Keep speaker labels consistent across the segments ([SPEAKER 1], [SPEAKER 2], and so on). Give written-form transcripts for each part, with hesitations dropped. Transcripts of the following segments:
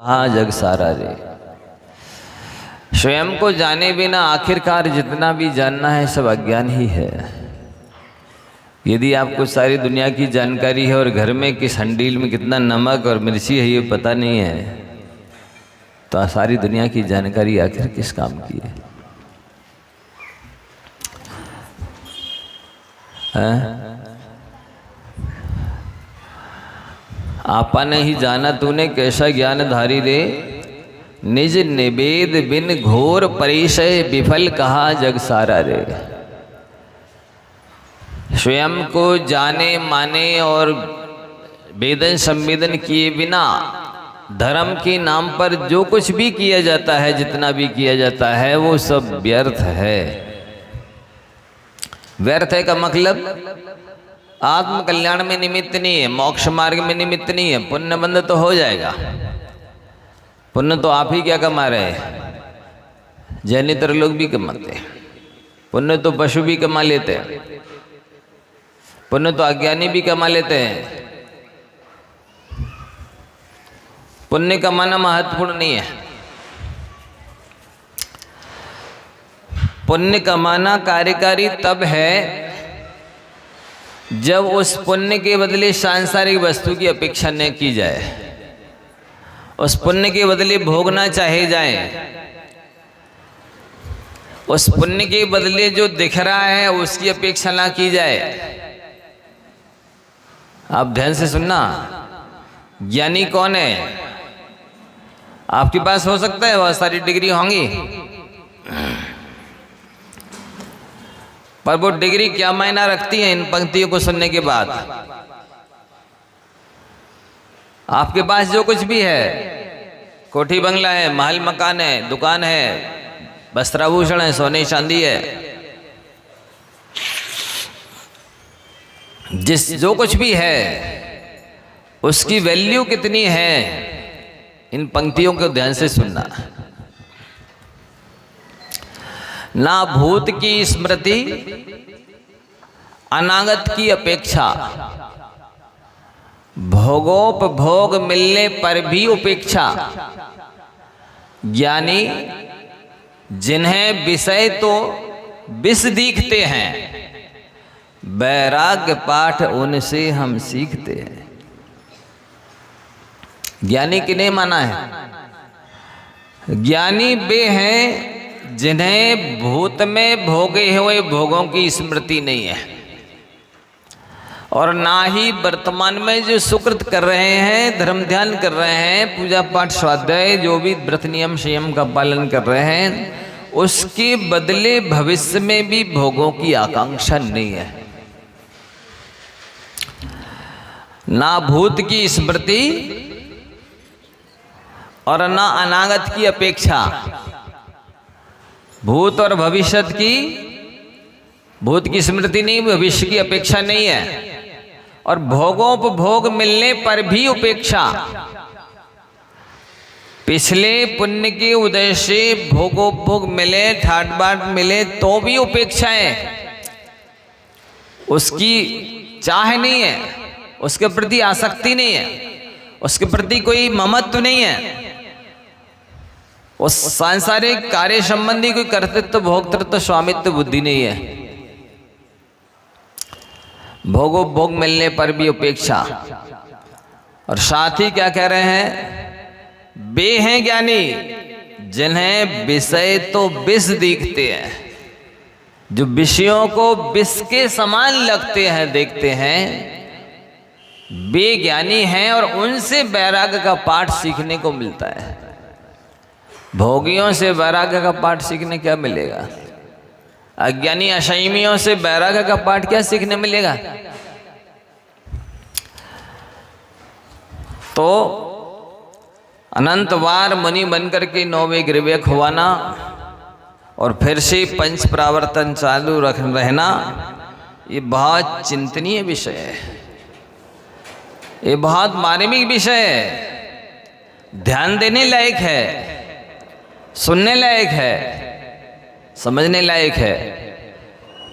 [SPEAKER 1] हाँ जग सारा रे। स्वयं को जाने बिना आखिरकार जितना भी जानना है सब अज्ञान ही है। यदि आपको सारी दुनिया की जानकारी है और घर में किस हंडील में कितना नमक और मिर्ची है ये पता नहीं है, तो सारी दुनिया की जानकारी आखिर किस काम की है? आपा ने ही जाना तूने कैसा ज्ञान धारी रे, निज निवेद बिन घोर परिचय विफल कहा जग सारा रे। स्वयं को जाने माने और वेदन संवेदन किए बिना धर्म के नाम पर जो कुछ भी किया जाता है, जितना भी किया जाता है, वो सब व्यर्थ है। व्यर्थ है का मतलब आत्म कल्याण में निमित्त नहीं है, मोक्ष मार्ग में निमित्त नहीं है। पुण्य बंद तो हो जाएगा, पुण्य तो आप ही क्या कमा रहे हैं, जैनेतर लोग भी कमाते हैं। पुण्य तो पशु भी कमा लेते हैं, पुण्य तो अज्ञानी भी कमा लेते हैं। पुण्य कमाना महत्वपूर्ण नहीं है। पुण्य कमाना कार्यकारी तब है जब उस पुण्य के बदले सांसारिक वस्तु की अपेक्षा न की जाए, उस पुण्य के बदले भोगना चाहे जाए, उस पुण्य के बदले जो दिख रहा है उसकी अपेक्षा ना की जाए। आप ध्यान से सुनना, ज्ञानी कौन है? आपके पास हो सकता है बहुत सारी डिग्री होंगी, पर वो डिग्री क्या मायना रखती है इन पंक्तियों को सुनने के बाद? आपके पास जो कुछ भी है, कोठी बंगला है, महल मकान है, दुकान है, वस्त्राभूषण है, सोने चांदी है, जिस जो कुछ भी है उसकी वैल्यू कितनी है, इन पंक्तियों को ध्यान से सुनना। ना भूत की स्मृति, अनागत की अपेक्षा, भोगोपभोग मिलने पर भी उपेक्षा। ज्ञानी जिन्हें विषय तो विष दिखते हैं, वैराग्य पाठ उनसे हम सीखते हैं। ज्ञानी किन्हें माना है? ज्ञानी वे हैं जिन्हें भूत में भोगे हुए भोगों की स्मृति नहीं है, और ना ही वर्तमान में जो सुकृत कर रहे हैं, धर्म ध्यान कर रहे हैं, पूजा पाठ स्वाध्याय जो भी व्रत नियम संयम का पालन कर रहे हैं, उसके बदले भविष्य में भी भोगों की आकांक्षा नहीं है। ना भूत की स्मृति और ना अनागत की अपेक्षा। भूत और भविष्य की, भूत की स्मृति नहीं, भविष्य की अपेक्षा नहीं है, और भोगोपभोग मिलने पर भी उपेक्षा। पिछले पुण्य के उदय से भोगोपभोग मिले, ठाट बाट मिले तो भी उपेक्षा है, उसकी चाह नहीं है, उसके प्रति आसक्ति नहीं है, उसके प्रति कोई ममत्व नहीं है, उस सांसारिक कार्य संबंधी कोई कर्तृत्व भोक्तृत्व स्वामित्व बुद्धि नहीं है। भोगोपभोग मिलने पर भी उपेक्षा। और साथ ही क्या कह रहे हैं? वे हैं ज्ञानी जिन्हें विषय तो विष दिखते हैं, जो विषयों को विष के समान लगते हैं, देखते हैं, वे ज्ञानी हैं और उनसे वैराग्य का पाठ सीखने को मिलता है। भोगियों से वैराग्य का पाठ सीखने क्या मिलेगा? अज्ञानी असंयमियों से वैराग्य का पाठ क्या सीखने मिलेगा? तो अनंत बार मुनि बनकर के 9वें गिरवे खुआना और फिर से पंच प्रावर्तन चालू रहना, ये बहुत चिंतनीय विषय है, ये बहुत मार्मिक विषय है, ध्यान देने लायक है, सुनने लायक है, समझने लायक है,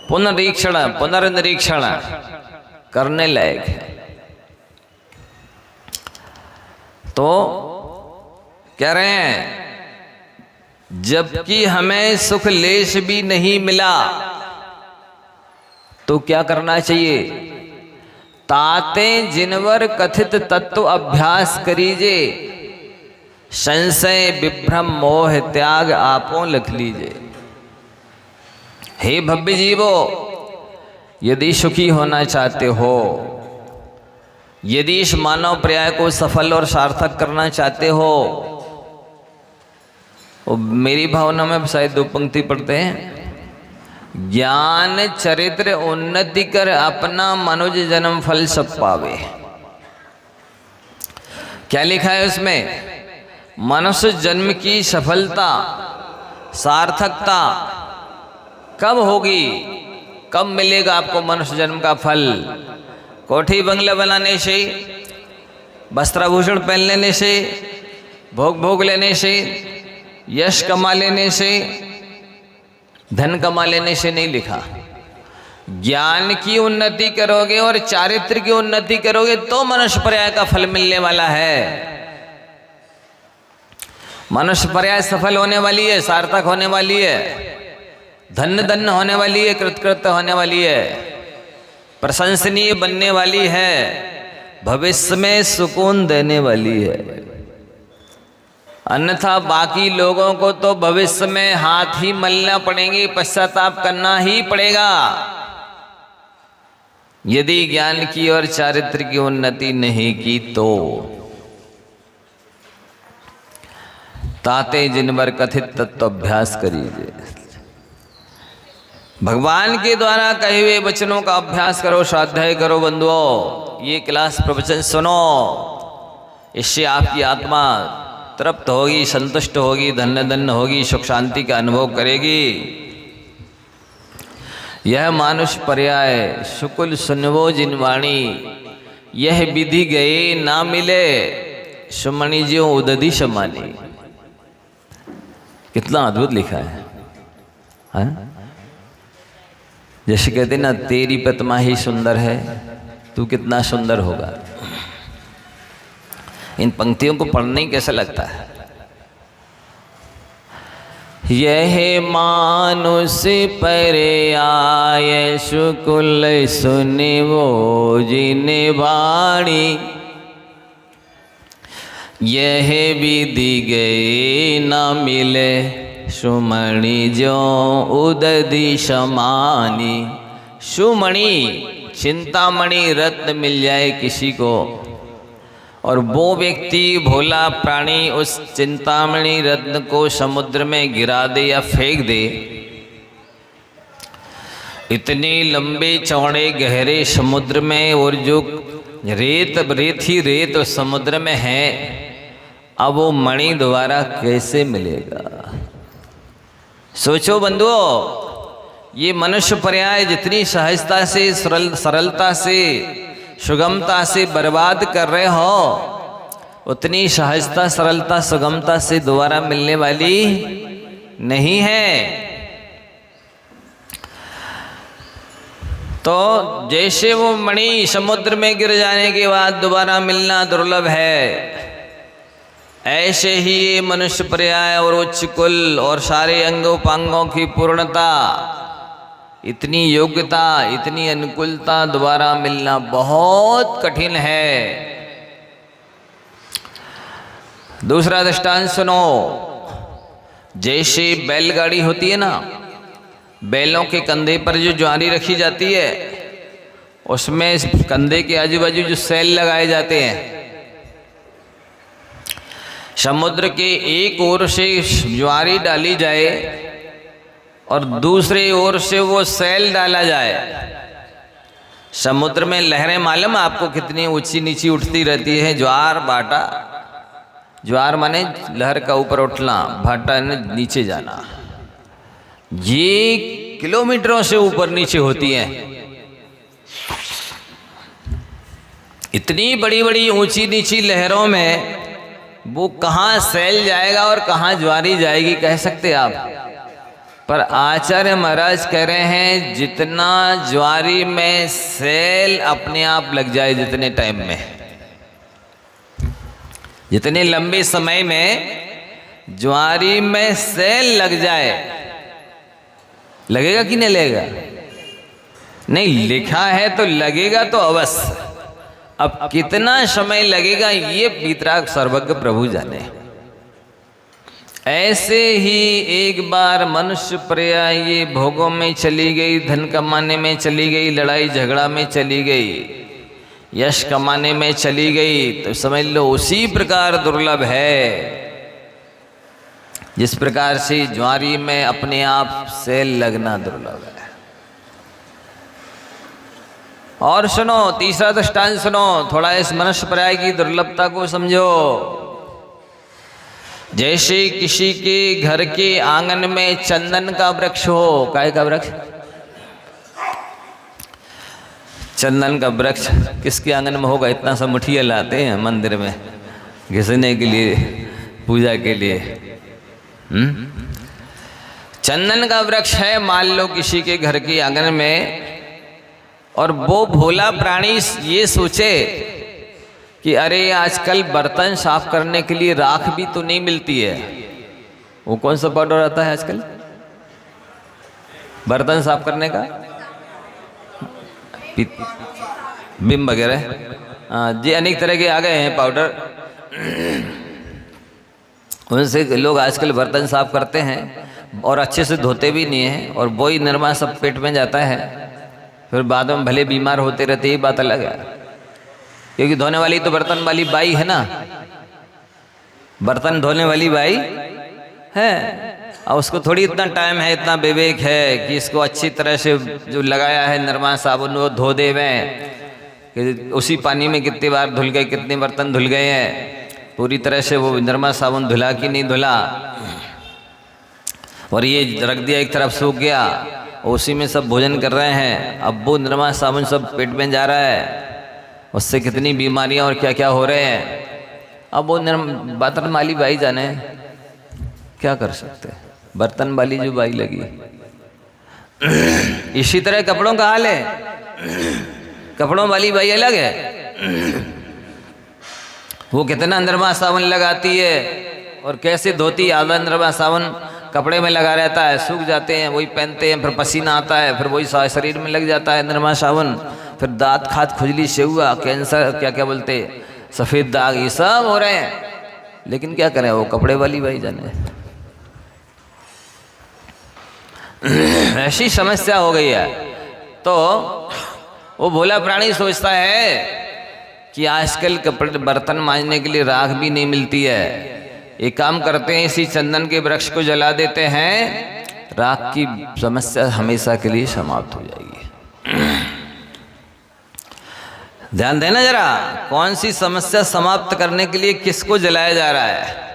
[SPEAKER 1] पुनरीक्षण पुनर्निरीक्षण करने लायक है। तो कह रहे हैं जबकि हमें सुख लेश भी नहीं मिला तो क्या करना चाहिए? ताते जिनवर कथित तत्व अभ्यास करीजे, संशय विभ्रम मोह त्याग आपो लिख लीजिए। हे भव्य जीवो, यदि सुखी होना चाहते हो, यदि इस मानव पर्याय को सफल और सार्थक करना चाहते हो, और मेरी भावना में शायद 2 पंक्ति पढ़ते हैं, ज्ञान चरित्र उन्नति कर अपना मनुज जन्म फल सब पावे। क्या लिखा है उसमें? मनुष्य जन्म की सफलता सार्थकता कब होगी, कब मिलेगा आपको मनुष्य जन्म का फल? कोठी बंगला बनाने से, वस्त्राभूषण पहन लेने से, भोग लेने से, यश कमा लेने से, धन कमा लेने से नहीं लिखा। ज्ञान की उन्नति करोगे और चारित्र की उन्नति करोगे तो मनुष्य पर्याय का फल मिलने वाला है। मनुष्य पर्याय सफल होने वाली है, सार्थक होने वाली है, धन्य धन्य होने वाली है, कृतकृत्य होने वाली है, प्रशंसनीय बनने वाली है, भविष्य में सुकून देने वाली है। अन्यथा बाकी लोगों को तो भविष्य में हाथ ही मलना पड़ेंगे, पश्चाताप करना ही पड़ेगा यदि ज्ञान की और चारित्र की उन्नति नहीं की तो। ताते जिनवर कथित तत्व अभ्यास करिए, भगवान के द्वारा कहे हुए वचनों का अभ्यास करो, स्वाध्याय करो बंधुओं। ये क्लास प्रवचन सुनो, इससे आपकी आत्मा तृप्त होगी, संतुष्ट होगी, धन्य धन्य होगी, सुख शांति का अनुभव करेगी। यह मानुष पर्याय शुकुल सुनवो जिनवाणी, यह विधि गए ना मिले, सुमणि ज्यो उदधि समानी। कितना अद्भुत लिखा है? जैसे कहते ना, तेरी प्रतिमा ही सुंदर है, तू कितना सुंदर होगा। इन पंक्तियों को पढ़ने ही कैसा लगता है? यह मानुष पर्याय शुकुल सुनिवो जिन वाणी, यह विधि गए न मिले, सुमणि ज्यो उदधि समानी। सुमणि चिंतामणि रत्न मिल जाए किसी को, और वो व्यक्ति भोला प्राणी उस चिंतामणि रत्न को समुद्र में गिरा दे या फेंक दे, इतने लंबे चौड़े गहरे समुद्र में, और जो रेत ही रेत उस समुद्र में है, अब वो मणि दोबारा कैसे मिलेगा? सोचो बंधुओं, ये मनुष्य पर्याय जितनी सहजता से, सरलता से, सुगमता से बर्बाद कर रहे हो, उतनी सहजता, सरलता, सुगमता से दोबारा मिलने वाली नहीं है। तो जैसे वो मणि समुद्र में गिर जाने के बाद दोबारा मिलना दुर्लभ है, ऐसे ही ये मनुष्य पर्याय और उच्च कुल और सारे अंगोपांगों की पूर्णता, इतनी योग्यता, इतनी अनुकूलता दोबारा मिलना बहुत कठिन है। दूसरा दृष्टांत सुनो। जैसे बैलगाड़ी होती है ना, बैलों के कंधे पर जो ज्वारी रखी जाती है, उसमें कंधे के आजू बाजू जो सैल लगाए जाते हैं, समुद्र के एक ओर से ज्वारी डाली जाए और दूसरी ओर से वो सैल डाला जाए, समुद्र में लहरें मालूम आपको कितनी ऊंची नीची उठती रहती है। ज्वार भाटा, ज्वार माने लहर का ऊपर उठना, भाटा ने नीचे जाना, ये किलोमीटरों से ऊपर नीचे होती हैं। इतनी बड़ी बड़ी ऊंची नीची लहरों में वो कहाँ सैल जाएगा और कहाँ ज्वारी जाएगी, कह सकते आप? पर आचार्य महाराज कह रहे हैं, जितना ज्वारी में सैल अपने आप लग जाए, जितने टाइम में, जितने लंबे समय में ज्वारी में सेल लग जाए, लगेगा कि नहीं लगेगा? नहीं, लिखा है तो लगेगा तो अवश्य। अब कितना समय लगेगा ये पितराग सर्वज्ञ प्रभु जाने। ऐसे ही एक बार मनुष्य प्रया ये भोगों में चली गई, धन कमाने में चली गई, लड़ाई झगड़ा में चली गई, यश कमाने में चली गई, तो समझ लो उसी प्रकार दुर्लभ है जिस प्रकार से ज्वारी में अपने आप से लगना दुर्लभ है। और सुनो, तीसरा दृष्टांत सुनो, थोड़ा इस मनुष्य पर्याय की दुर्लभता को समझो। जैसे किसी के घर के आंगन में चंदन का वृक्ष हो, काय का वृक्ष? चंदन का वृक्ष किसके आंगन में होगा? इतना सा मुठिया लाते हैं मंदिर में घिसने के लिए, पूजा के लिए। चंदन का वृक्ष है मान लो किसी के घर के आंगन में, और वो भोला प्राणी ये सोचे कि अरे आजकल बर्तन साफ करने के लिए राख भी तो नहीं मिलती है। वो कौन सा पाउडर आता है आजकल बर्तन साफ करने का? बिम वगैरह, जी अनेक तरह के आ गए हैं पाउडर, उनसे लोग आजकल बर्तन साफ करते हैं और अच्छे से धोते भी नहीं हैं, और वही निरमा सब पेट में जाता है, फिर बाद में भले बीमार होते रहते, ये बात अलग है। क्योंकि धोने वाली तो बर्तन वाली बाई है ना, बर्तन धोने वाली बाई है, और उसको थोड़ी इतना टाइम है, इतना विवेक है कि इसको अच्छी तरह से जो लगाया है निरमा साबुन वो धो देवे, कि उसी पानी में कितनी बार धुल गए, कितने बर्तन धुल गए हैं, पूरी तरह से वो निरमा साबुन धुला कि नहीं धुला, और ये रख दिया एक तरफ सूख गया, उसी में सब भोजन कर रहे हैं। अब वो निरमा साबुन सब पेट में जा रहा है, उससे कितनी बीमारियां और क्या क्या हो रहे हैं। अब वो बर्तन वाली बाई जाने क्या कर सकते, बर्तन वाली जो बाई लगी। इसी तरह कपड़ों का हाल है, कपड़ों वाली बाई अलग है, वो कितना निरमा साबुन लगाती है और कैसे धोती, आधा निरमा साबुन कपड़े में लगा रहता है, सूख जाते हैं, वही पहनते हैं, फिर पसीना आता है, फिर वही शरीर में लग जाता है निरमा साबुन, फिर दांत खाद, खुजली, शेहुआ, कैंसर, क्या क्या बोलते, सफ़ेद दाग, ये सब हो रहे हैं। लेकिन क्या करें, वो कपड़े वाली भाई जाने। ऐसी समस्या हो गई है। तो वो भोला प्राणी सोचता है कि आजकल कपड़े बर्तन मांजने के लिए राख भी नहीं मिलती है, एक काम करते हैं, इसी चंदन के वृक्ष को जला देते हैं, राख की समस्या हमेशा के लिए समाप्त हो जाएगी। ध्यान देना जरा, कौन सी समस्या समाप्त करने के लिए किसको जलाया जा रहा है?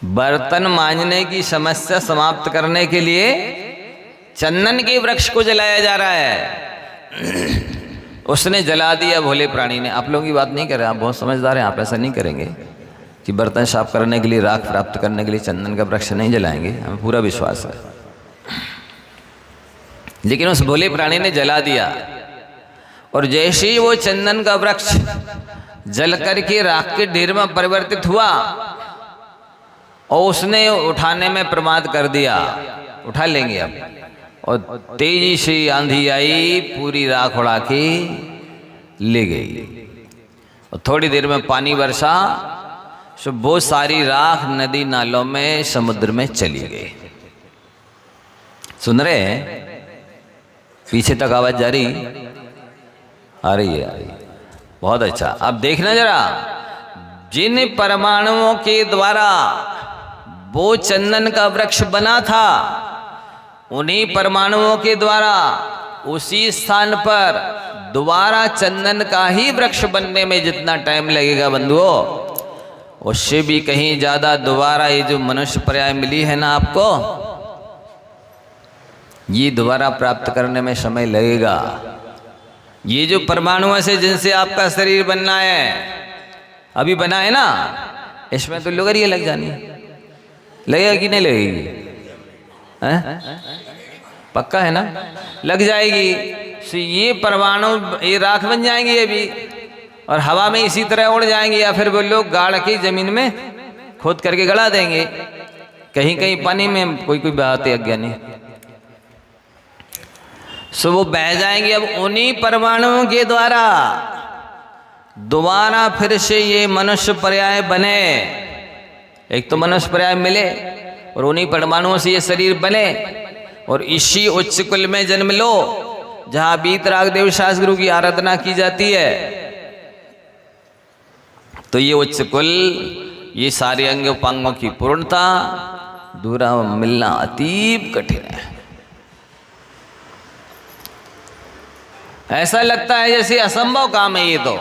[SPEAKER 1] बर्तन मांजने की समस्या समाप्त करने के लिए चंदन के वृक्ष को जलाया जा रहा है। उसने जला दिया भोले प्राणी ने। आप लोगों की बात नहीं कर रहे, आप बहुत समझदार हैं, आप ऐसा नहीं करेंगे कि बर्तन साफ करने के लिए, राख प्राप्त करने के लिए चंदन का वृक्ष नहीं जलाएंगे, हमें पूरा विश्वास है। लेकिन उस भोले प्राणी ने जला दिया, और जैसे ही वो चंदन का वृक्ष जल करके राख के ढेर में परिवर्तित हुआ, और उसने उठाने में प्रमाद कर दिया, उठा लेंगे अब, और तेजी से आंधी आई, पूरी राख उड़ा के ले गई, और थोड़ी देर में पानी बरसा, तो वो सारी राख नदी नालों में, समुद्र में चली गई। सुन रहे हैं? पीछे तक आवाज जा रही आ रही है? बहुत अच्छा। अब देखना जरा, जिन परमाणुओं के द्वारा वो चंदन का वृक्ष बना था, उन्हीं परमाणुओं के द्वारा उसी स्थान पर दोबारा चंदन का ही वृक्ष बनने में जितना टाइम लगेगा बंधुओं, उससे भी कहीं ज्यादा दोबारा ये जो मनुष्य पर्याय मिली है ना आपको, ये दोबारा प्राप्त करने में समय लगेगा। ये जो परमाणुओं से जिनसे आपका शरीर बनना है, अभी बना है ना, इसमें तो लोगरिया लग जानी, लगेगा कि नहीं लगेगी? पक्का है ना? लग जाएगी। तो ये परमाणु, ये राख बन जाएंगे अभी, और हवा में इसी तरह उड़ जाएंगे, या फिर वो लोग गाड़ के जमीन में खोद करके गड़ा देंगे, कहीं कहीं पानी में कोई कोई बहाते अज्ञानी, सो वो बह जाएंगे। अब उन्हीं परमाणुओं के द्वारा दोबारा फिर से ये मनुष्य पर्याय बने। एक तो मनुष्य पर्याय मिले और उन्हीं परमाणुओं से ये शरीर बने और इसी उच्च कुल में जन्म लो जहां वीतराग देव शास्त्र गुरु की आराधना की जाती है। तो ये उच्च कुल, ये सारे अंग उपांगों की पूर्णता दूरा मिलना अतीब कठिन है। ऐसा लगता है जैसे असंभव काम है ये तो।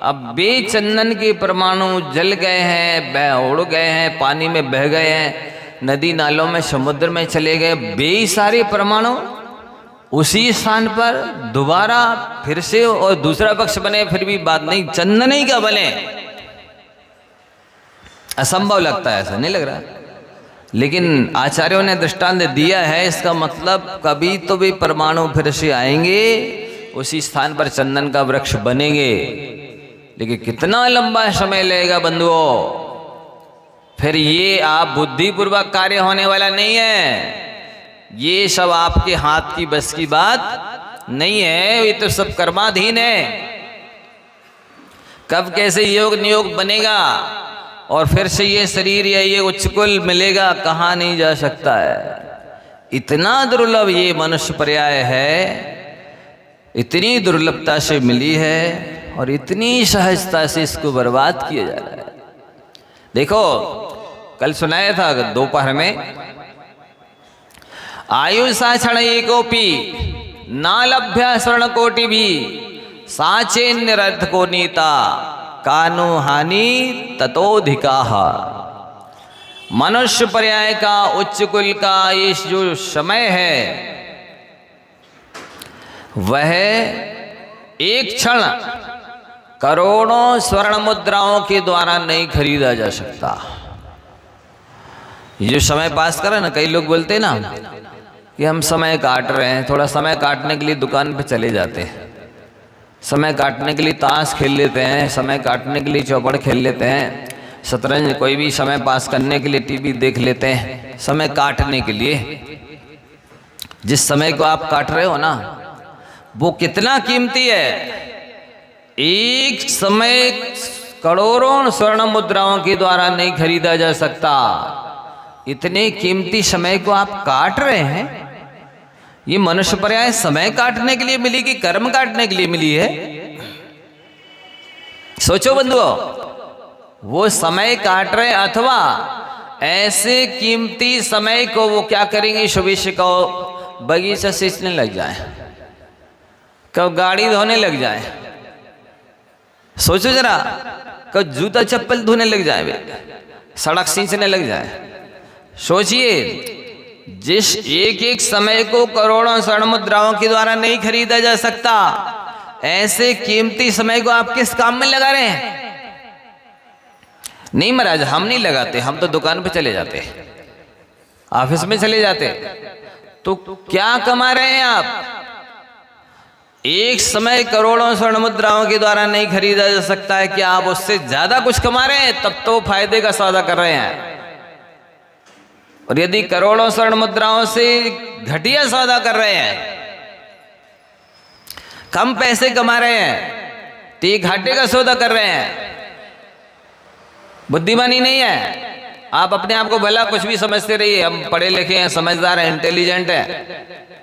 [SPEAKER 1] अब बे चंदन के परमाणु जल गए हैं, बह उड़ गए हैं, पानी में बह गए हैं, नदी नालों में समुद्र में चले गए, बे सारे परमाणु उसी स्थान पर दोबारा फिर से और दूसरा पक्ष बने, फिर भी बात नहीं, चंदन ही क्या बने। असंभव लगता है, ऐसा नहीं लग रहा, लेकिन आचार्यों ने दृष्टांत दिया है। इसका मतलब कभी तो भी परमाणु फिर से आएंगे, उसी स्थान पर चंदन का वृक्ष बनेंगे, लेकिन कितना लंबा समय लगेगा बंधुओं। फिर ये आप बुद्धिपूर्वक कार्य होने वाला नहीं है, ये सब आपके हाथ की बस की बात नहीं है, ये तो सब कर्माधीन है। कब कैसे योग नियोग बनेगा और फिर से ये शरीर या ये उच्च कुल मिलेगा, कहाँ नहीं जा सकता है। इतना दुर्लभ ये मनुष्य पर्याय है, इतनी दुर्लभता से मिली है और इतनी सहजता से इसको बर्बाद किया जा रहा है। देखो कल सुनाया था दोपहर में, आयुषा क्षण एकोपी नालभ्य शरण कोटि भी साचे निरर्थ को नीता कानो हानि ततोधिका। मनुष्य पर्याय का, उच्च कुल का ये जो समय है वह एक क्षण करोड़ों स्वर्ण मुद्राओं के द्वारा नहीं खरीदा जा सकता। ये जो समय पास कर रहे ना, कई लोग बोलते हैं ना कि हम समय काट रहे हैं, थोड़ा समय काटने के लिए दुकान पे चले जाते हैं, समय काटने के लिए ताश खेल लेते हैं, समय काटने के लिए चौपड़ खेल लेते हैं, शतरंज, कोई भी समय पास करने के लिए टीवी देख लेते हैं, समय काटने के लिए। जिस समय को आप काट रहे हो ना वो कितना कीमती है। एक समय करोड़ों स्वर्ण मुद्राओं के द्वारा नहीं खरीदा जा सकता। इतने कीमती समय को आप काट रहे हैं। ये मनुष्य पर्याय समय काटने के लिए मिली कि कर्म काटने के लिए मिली है? सोचो बंधुओं, वो समय काट रहे अथवा ऐसे कीमती समय को वो क्या करेंगे, भविष्य को बगीचा सींचने लग जाए, कब गाड़ी धोने लग जाए, सोचो जरा, कब जूता चप्पल धोने लग जाए, सड़क सींचने लग जाए। सोचिए, जिस एक एक समय को करोड़ों स्वर्ण मुद्राओं के द्वारा नहीं खरीदा जा सकता, ऐसे कीमती समय को आप किस काम में लगा रहे हैं? नहीं महाराज, हम नहीं लगाते, हम तो दुकान पे चले जाते, ऑफिस में चले जाते। तो क्या कमा रहे हैं आप? एक समय करोड़ों स्वर्ण मुद्राओं के द्वारा नहीं खरीदा जा सकता है, क्या आप उससे ज्यादा कुछ कमा रहे हैं? तब तो फायदे का सौदा कर रहे हैं। और यदि करोड़ों स्वर्ण मुद्राओं से घटिया सौदा कर रहे हैं, कम पैसे कमा रहे हैं, तो ये घाटे का सौदा कर रहे हैं। बुद्धिमानी नहीं है। आप अपने आप को भला कुछ भी समझते रहिए, हम पढ़े लिखे हैं, समझदार हैं, इंटेलिजेंट हैं,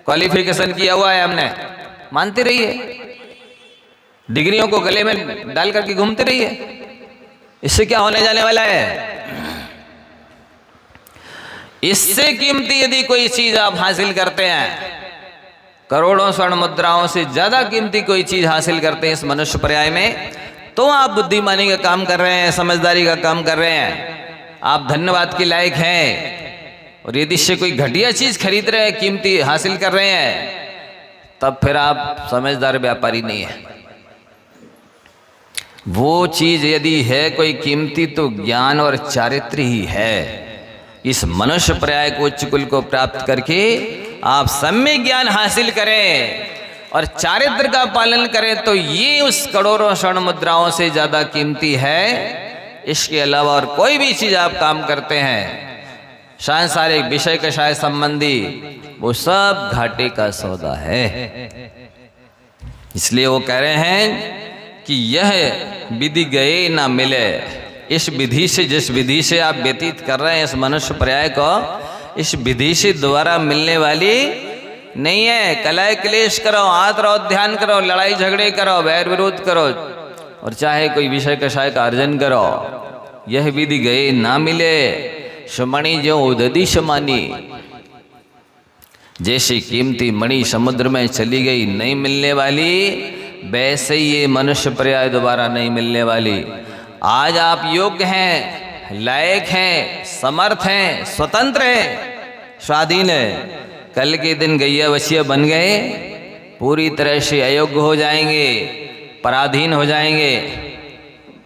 [SPEAKER 1] क्वालिफिकेशन किया हुआ है हमने, मानते रहिए, डिग्रियों को गले में डाल करके घूमते रहिए। इससे क्या होने जाने वाला है? इससे कीमती यदि कोई चीज आप हासिल करते हैं, करोड़ों स्वर्ण मुद्राओं से ज्यादा कीमती कोई चीज हासिल करते हैं इस मनुष्य पर्याय में, तो आप बुद्धिमानी का काम कर रहे हैं, समझदारी का काम कर रहे हैं, आप धन्यवाद के लायक हैं। और यदि इससे कोई घटिया चीज खरीद रहे हैं, कीमती हासिल कर रहे हैं, तब फिर आप समझदार व्यापारी नहीं है। वो चीज यदि है कोई कीमती, तो ज्ञान और चारित्र ही है। इस मनुष्य पर्याय को, उच्च कुल को प्राप्त करके आप सम्यक ज्ञान हासिल करें और चारित्र का पालन करें, तो ये उस करोड़ों स्वर्ण मुद्राओं से ज्यादा कीमती है इसके अलावा और कोई भी चीज़ आप काम करते हैं, सांसारिक विषय के शायद संबंधी, वो सब घाटे का सौदा है। इसलिए वो कह रहे हैं कि यह विधि गए ना मिले। इस विधि से, जिस विधि से आप व्यतीत कर रहे हैं इस मनुष्य पर्याय को, इस विधि से दोबारा मिलने वाली नहीं है। कलह क्लेश करो, हाथ रहो, ध्यान करो, लड़ाई झगड़े करो, वैर विरोध करो, और चाहे कोई विषय कषाय का अर्जन करो, यह विधि गए ना मिले। सुमणि जो उदधि समानी, जैसी कीमती मणि समुद्र में चली गई, नहीं मिलने वाली, वैसे ही ये मनुष्य पर्याय दोबारा नहीं मिलने वाली। आज आप योग्य हैं, लायक हैं, समर्थ हैं, स्वतंत्र हैं, स्वाधीन हैं। कल के दिन गैया वशिया बन गए, पूरी तरह से अयोग्य हो जाएंगे, पराधीन हो जाएंगे,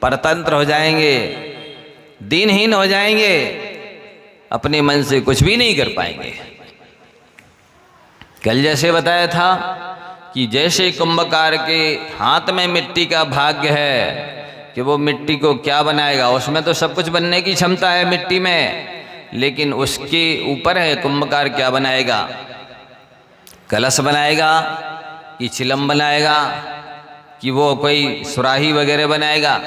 [SPEAKER 1] परतंत्र हो जाएंगे, दीनहीन हो जाएंगे, अपने मन से कुछ भी नहीं कर पाएंगे। कल जैसे बताया था कि जैसे कुंभकार के हाथ में मिट्टी का भाग्य है कि वो मिट्टी को क्या बनाएगा, उसमें तो सब कुछ बनने की क्षमता है मिट्टी में, लेकिन उसके ऊपर है कुंभकार क्या बनाएगा। कलश बनाएगा कि चिलम बनाएगा कि वो कोई सुराही वगैरह बनाएगा।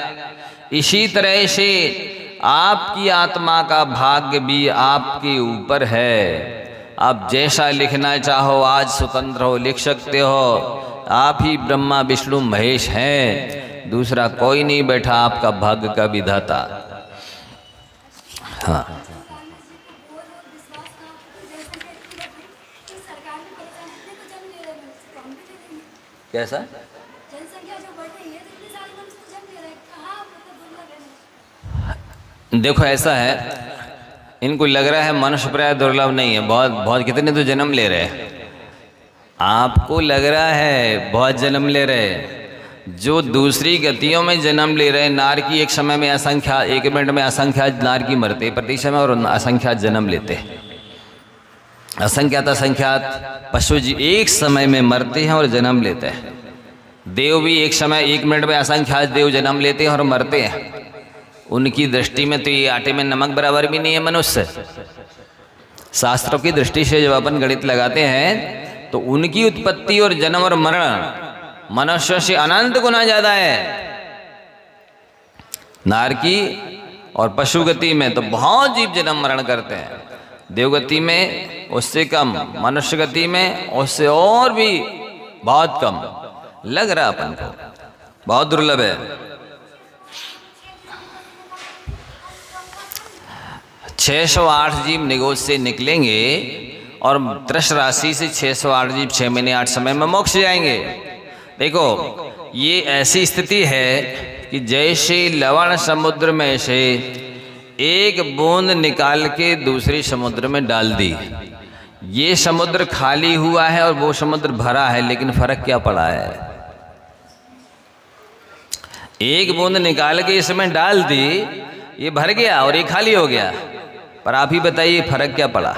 [SPEAKER 1] इसी तरह से आपकी आत्मा का भाग्य भी आपके ऊपर है। आप जैसा लिखना चाहो आज स्वतंत्र हो, लिख सकते हो। आप ही ब्रह्मा विष्णु महेश हैं, दूसरा कोई नहीं बैठा आपका भाग्य का विधाता। हाँ, कैसा
[SPEAKER 2] जनसंख्या जो बढ़ रही है तो इतने सारे मनुष्य तो जन्म ले रहे हैं, कहाँ मतलब दुर्लभ है।
[SPEAKER 1] देखो ऐसा है, इनको लग रहा है मनुष्य पर्याय दुर्लभ नहीं है, बहुत बहुत कितने तो जन्म ले रहे हैं। आपको लग रहा है बहुत जन्म ले रहे हैं, जो दूसरी गतियों में जन्म ले रहे हैं, नार की एक समय में असंख्या, एक मिनट में असंख्यात नार की मरते प्रति समय, और असंख्यात जन्म लेते हैं। असंख्यात असंख्यात पशु जी एक समय में मरते हैं और जन्म लेते हैं। देव भी एक समय, एक मिनट में असंख्यात देव जन्म लेते हैं और मरते हैं। उनकी दृष्टि में तो ये आटे में नमक बराबर भी नहीं है मनुष्य। शास्त्रों की दृष्टि से जब अपन गणित लगाते हैं तो उनकी उत्पत्ति और जन्म और मरण मनुष्य से अनंत गुना ज्यादा है। नार की और पशु गति में तो बहुत जीव जन्म मरण करते हैं, देवगति में उससे कम, मनुष्य गति में उससे और भी बहुत कम। लग रहा अपन को बहुत दुर्लभ है। 608 जीव निगोद से निकलेंगे और तृष राशि से 608 जीव 6 महीने 8 समय में मोक्ष जाएंगे। देखो ये ऐसी स्थिति है कि जैसे लवण समुद्र में से एक बूंद निकाल के दूसरे समुद्र में डाल दी, ये समुद्र खाली हुआ है और वो समुद्र भरा है, लेकिन फर्क क्या पड़ा है। एक बूंद निकाल के इसमें डाल दी, ये भर गया और ये खाली हो गया, पर आप ही बताइए फर्क क्या पड़ा।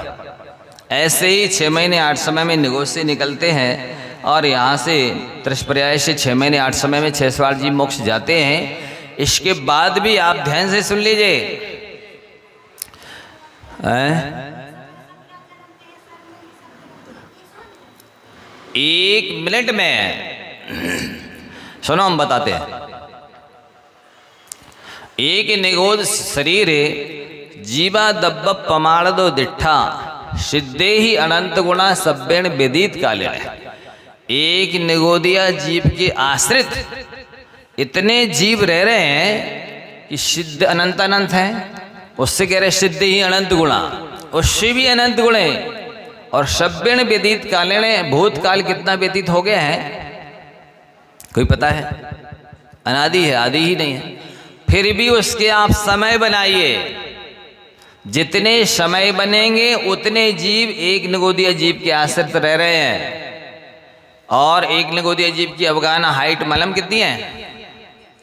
[SPEAKER 1] ऐसे ही 6 महीने 8 समय में निगोद से निकलते हैं और यहाँ से तृष्पर्याय से 6 mहीने 8 समय में 608 जीव मोक्ष जाते हैं। इसके बाद भी आप ध्यान से सुन लीजिए, एक मिनट में सुनो हम बताते हैं। एक निगोद शरीर जीवा दब्ब पमाड़दो दिट्ठा सिद्धे ही अनंत गुणा सब्बेण विदित काले। एक निगोदिया जीव के आश्रित इतने जीव रह रहे हैं कि सिद्ध अनंत अनंत हैं, उससे कह रहे सिद्ध ही अनंत गुणा, उससे भी अनंत गुणे, और सब्बेण व्यतीत कालेण, भूतकाल कितना व्यतीत हो गया है कोई पता है? अनादि है, आदि ही नहीं है। फिर भी उसके आप समय बनाइए, जितने समय बनेंगे उतने जीव एक निगोदिया जीव के आश्रित रह रहे हैं। और एक निगोदिया जीव की अवगाहना हाइट मलम कितनी है?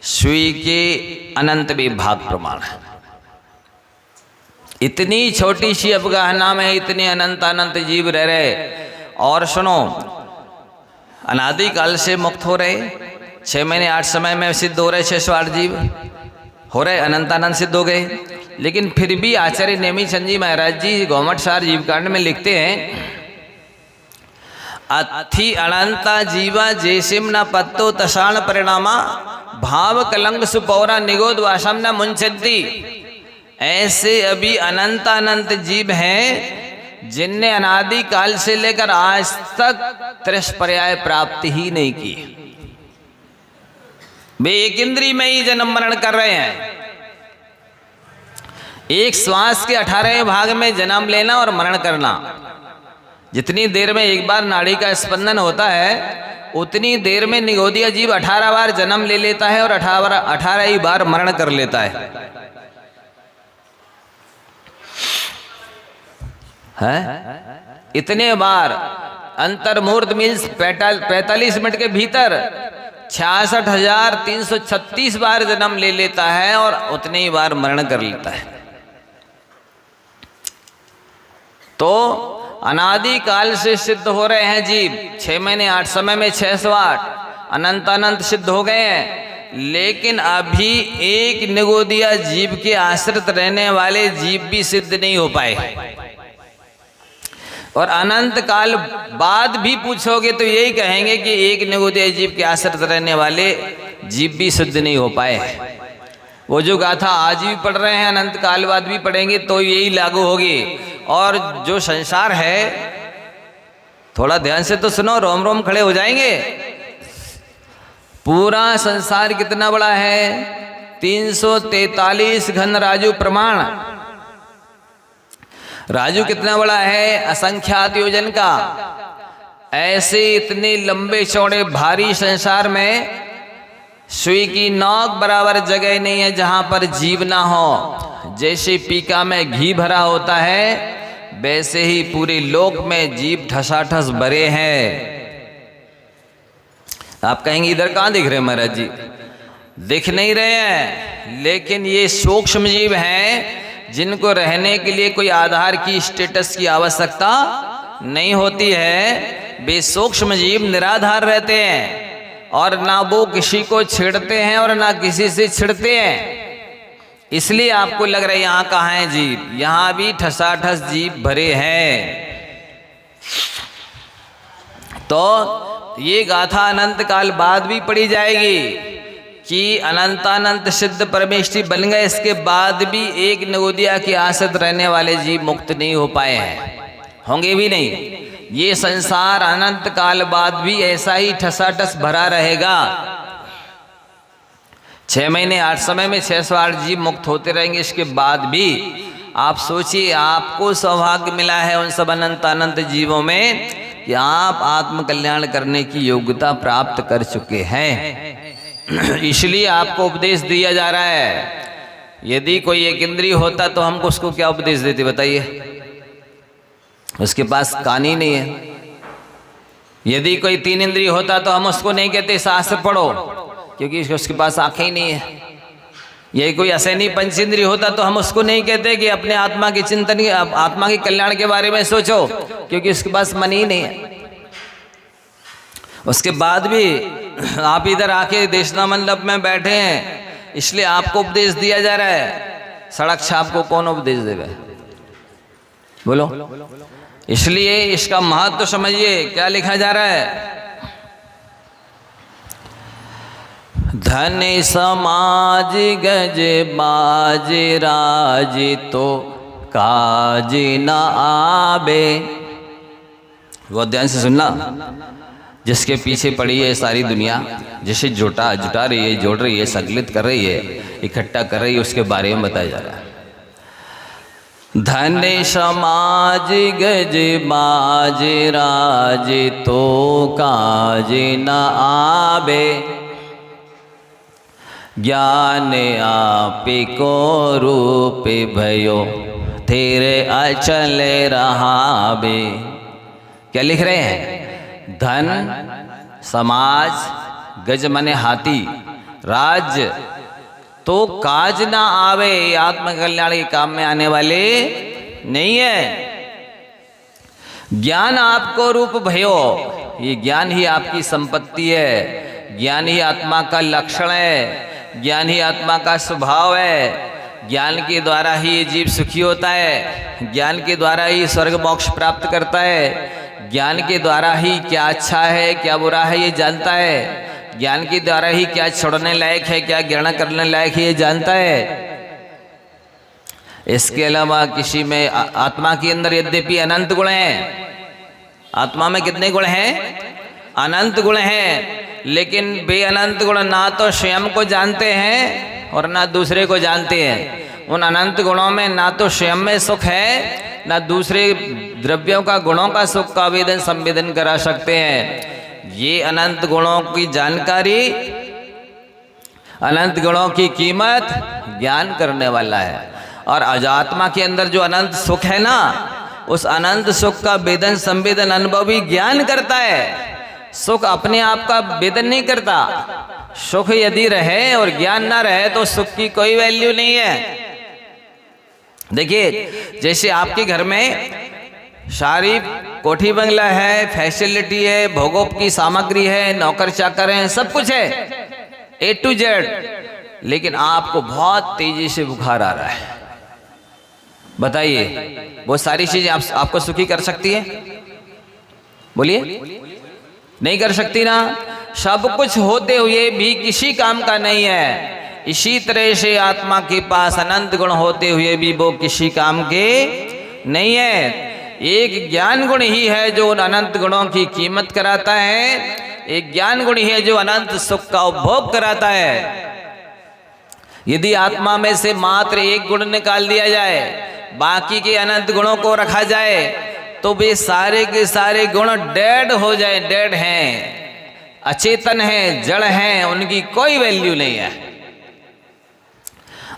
[SPEAKER 1] सुई के अनंत विभाग प्रमाण है। इतनी छोटी सी अवगाहना में इतने अनंत अनंत जीव रह रहे। और सुनो, अनादि काल से मुक्त हो रहे, 6 महीने 8 समय में सिद्ध हो रहे 608 जीव, हो रहे, अनंतानंद सिद्ध हो गए। लेकिन फिर भी आचार्य नेमिचंद जी महाराज जी गोमटसार जीवकांड में लिखते हैं, अथि अनंता जीवा जैसिम न पत्तो तसाण परिणामा भाव कलंक सुपौरा निगोद वासम न मुंचती। ऐसे अभी अनंत जीव हैं जिनने अनादि काल से लेकर आज तक त्रिशपर्याय प्राप्ति ही नहीं की। वे एक इंद्रिय में ही जन्म मरण कर रहे हैं। एक श्वास के 18वें भाग में जन्म लेना और मरण करना। जितनी देर में एक बार नाड़ी का स्पंदन होता है उतनी देर में निगोदिया जीव 18 बार जन्म ले लेता है और 18 ही बार मरण कर लेता है। इतने बार अंतर्मूर्त मीन्स 45 मिनट के भीतर 66,336 बार जन्म ले लेता है और उतने ही बार मरण कर लेता है। तो अनादि काल से सिद्ध हो रहे हैं जीव। 6 महीने 8 समय में 608 अनंत सिद्ध हो गए हैं। लेकिन अभी एक निगोदिया जीव के आश्रित रहने वाले जीव भी सिद्ध नहीं हो पाए। और अनंत काल बाद भी पूछोगे तो यही कहेंगे कि एक निगोदिया जीव के आश्रित रहने वाले जीव भी सिद्ध नहीं हो पाए। वो जो गाथा आज भी पढ़ रहे हैं अनंत काल बाद भी पढ़ेंगे तो यही लागू होगी। और जो संसार है, थोड़ा ध्यान से तो सुनो, रोम रोम खड़े हो जाएंगे। पूरा संसार कितना बड़ा है? 343 घन राजू प्रमाण। राजू कितना बड़ा है? असंख्यात योजन का। ऐसे इतने लंबे चौड़े भारी संसार में सुई की नोक बराबर जगह नहीं है जहां पर जीव ना हो। जैसे पीका में घी भरा होता है वैसे ही पूरे लोक में जीव ठसाठस भरे हैं। आप कहेंगे इधर कहां दिख रहे हैं महाराज जी? दिख नहीं रहे हैं, लेकिन ये सूक्ष्म जीव हैं जिनको रहने के लिए कोई आधार की स्टेटस की आवश्यकता नहीं होती है। वे सूक्ष्म जीव निराधार रहते हैं और ना वो किसी को छेड़ते हैं और ना किसी से छिड़ते हैं। इसलिए आपको लग रहा है यहाँ कहाँ है जीव? यहाँ भी ठसाठस जीव भरे हैं। तो ये गाथा अनंत काल बाद भी पढ़ी जाएगी कि अनंतानंत सिद्ध परमेष्ठी बन गए। इसके बाद भी एक निगोदिया के आश्रित रहने वाले जीव मुक्त नहीं हो पाए हैं, होंगे भी नहीं। ये संसार अनंत काल बाद भी ऐसा ही ठसाठस भरा रहेगा। 6 महीने 8 समय में 608 जीव मुक्त होते रहेंगे। इसके बाद भी आप सोचिए, आपको सौभाग्य मिला है उन सब अनंत जीवों में कि आप आत्म कल्याण करने की योग्यता प्राप्त कर चुके हैं। इसलिए आपको उपदेश दिया जा रहा है। यदि कोई एक इंद्रिय होता तो हमको उसको क्या उपदेश देते बताइए? उसके पास कान ही नहीं है। यदि कोई 3 इंद्रिय होता तो हम उसको नहीं कहते शास्त्र पढ़ो, क्योंकि उसके पास आंखें ही नहीं है। यही कोई असैनी पंचेंद्रिय होता तो हम उसको नहीं कहते कि अपने आत्मा की चिंतन, आत्मा के कल्याण के बारे में सोचो, क्योंकि उसके पास मन ही नहीं है। उसके बाद भी आप इधर आके देशना मंडप में बैठे हैं, इसलिए आपको उपदेश दिया जा रहा है। सड़क छाप को कौन उपदेश देगा? बोलो। इसलिए इसका महत्व समझिए। क्या लिखा जा रहा है? धन समाज गज बाज राज तो काज न आबे। वो ध्यान से सुनना। जिसके पीछे पड़ी है सारी दुनिया, जिसे जुटा रही है, जोड़ रही है, संकलित कर रही है, इकट्ठा कर रही है, उसके बारे में बताया जा रहा है। धन समाज गज बाज राज तो काज न आबे। ज्ञान आपे को रूप भयो तेरे अचल रहाबे। क्या लिख रहे हैं? धन समाज गज मने हाथी, राज्य तो काज ना आवे, आत्म कल्याण के काम में आने वाले नहीं है। ज्ञान आपको रूप भयो, ये ज्ञान ही आपकी संपत्ति है, ज्ञान ही आत्मा का लक्षण है। ज्ञान ही आत्मा का स्वभाव है। ज्ञान के द्वारा ही ये जीव सुखी होता है, ज्ञान के द्वारा ही स्वर्ग मोक्ष प्राप्त करता है, ज्ञान के द्वारा ही क्या अच्छा है क्या बुरा है ये जानता है, ज्ञान के द्वारा ही क्या छोड़ने लायक है क्या ग्रहण करने लायक है ये जानता है। इसके अलावा किसी में आत्मा के अंदर यद्यपि अनंत गुण हैं, आत्मा में कितने गुण हैं? अनंत गुण हैं, लेकिन वे अनंत गुण ना तो स्वयं को जानते हैं और ना दूसरे को जानते हैं। उन अनंत गुणों में ना तो स्वयं में सुख है ना दूसरे द्रव्यों का गुणों का सुख का आवेदन संवेदन करा सकते हैं। ये अनंत गुणों की जानकारी, अनंत गुणों की कीमत ज्ञान करने वाला है। और अजात्मा के अंदर जो अनंत सुख है ना, उस अनंत सुख का वेदन संवेदन अनुभव भी ज्ञान करता है। सुख अपने आप का वेदन नहीं करता। सुख यदि रहे और ज्ञान ना रहे तो सुख की कोई वैल्यू नहीं है। देखिए, जैसे आपके घर में सारी कोठी बंगला है, फैसिलिटी है, भोगों की सामग्री है, नौकर चाकर हैं, सब कुछ है A to Z, लेकिन आपको बहुत तेजी से बुखार आ रहा है। बताइए, वो सारी चीजें आपको सुखी कर सकती है? बोलिए, नहीं कर सकती ना। सब कुछ होते हुए भी किसी काम का नहीं है। इसी तरह से आत्मा के पास अनंत गुण होते हुए भी वो किसी काम के नहीं है। एक ज्ञान गुण ही है जो उन अनंत गुणों की कीमत कराता है, एक ज्ञान गुण ही है जो अनंत सुख का उपभोग कराता है। यदि आत्मा में से मात्र एक गुण निकाल दिया जाए, बाकी के अनंत गुणों को रखा जाए, तो वे सारे के सारे गुण डेड हो जाए, डेड हैं, अचेतन हैं, जड़ हैं, उनकी कोई वैल्यू नहीं है।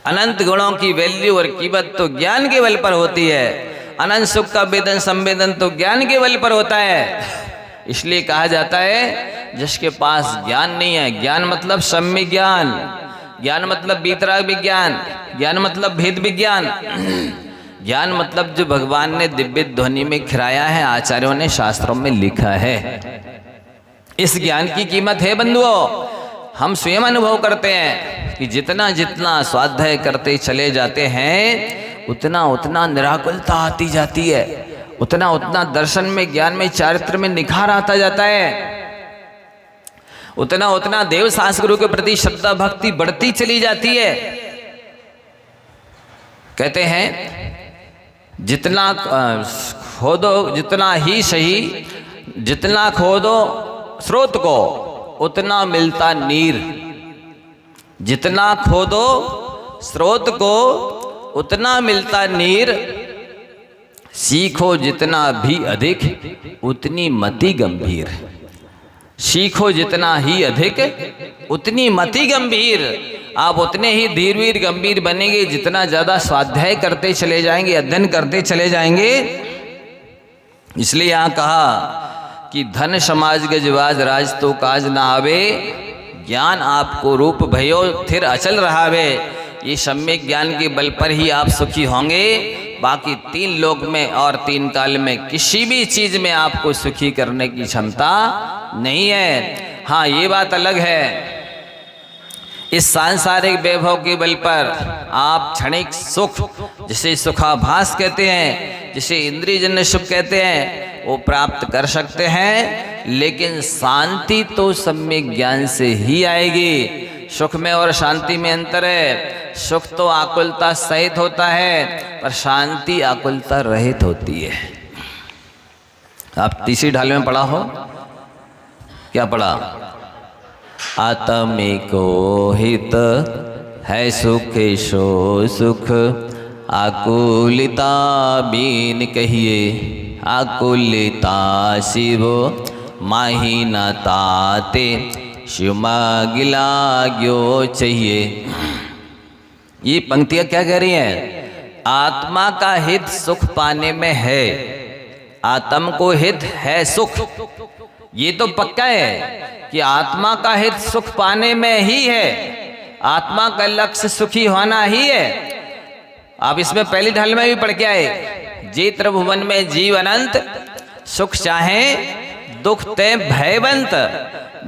[SPEAKER 1] अनंत गुणों की वैल्यू और कीमत तो ज्ञान के बल पर होती है। अनंत सुख का वेदन संवेदन तो ज्ञान के बल पर होता है। इसलिए कहा जाता है जिसके पास ज्ञान नहीं है, ज्ञान मतलब सम्यक ज्ञान, ज्ञान मतलब वीतराग विज्ञान, ज्ञान मतलब भेद विज्ञान, ज्ञान मतलब जो भगवान ने दिव्य ध्वनि में खिराया है, आचार्यों ने शास्त्रों में लिखा है। इस ज्ञान की कीमत है बंधुओं। हम स्वयं अनुभव करते हैं कि जितना जितना स्वाध्याय करते चले जाते हैं, उतना उतना निराकुलता आती जाती है, उतना उतना दर्शन में, ज्ञान में, चारित्र में निखार आता जाता है, उतना उतना देव शास्त्रों के प्रति श्रद्धा भक्ति बढ़ती चली जाती है। कहते हैं जितना खोदो जितना ही सही, जितना खोदो स्रोत को उतना मिलता नीर, जितना खोदो स्रोत को उतना मिलता नीर, सीखो जितना भी अधिक उतनी मति गंभीर, सीखो जितना ही अधिक उतनी मति गंभीर। आप उतने ही धीरवीर गंभीर बनेंगे जितना ज्यादा स्वाध्याय करते चले जाएंगे, अध्ययन करते चले जाएंगे। इसलिए यहाँ कहा कि धन समाज गजवाज राज तो काज ना आवे, ज्ञान आपको रूप भयो थिर अचल रहावे। ये सम्यक ज्ञान के बल पर ही आप सुखी होंगे। बाकी तीन लोक में और तीन काल में किसी भी चीज में आपको सुखी करने की क्षमता नहीं है। हाँ, ये बात अलग है, इस सांसारिक वैभव के बल पर आप क्षणिक सुख, जिसे सुखाभास कहते हैं, जिसे इंद्रियजन्य सुख कहते हैं, वो प्राप्त कर सकते हैं। लेकिन शांति तो सम्यक ज्ञान से ही आएगी। सुख में और शांति में अंतर है। सुख तो आकुलता सहित होता है, पर शांति आकुलता रहित होती है। आप तीसरी ढाल में पढ़ा हो, क्या पढ़ा? आत्मिको हित है सुख सो सुख, आकुलिता बीन कहिए, आकुलिता शिव माही न ताते, शिव मागिला ग्यो चाहिए। ये पंक्तियां क्या कह रही हैं? आत्मा का हित सुख पाने में है, आत्म को हित है सुख। ये तो पक्का है कि आत्मा का हित सुख पाने में ही है, आत्मा का लक्ष्य सुखी होना ही है। आप इसमें पहली ढाल में भी पढ़ के आए, जे त्रिभुवन में जीव अनंत सुख चाहे दुख ते भयवंत।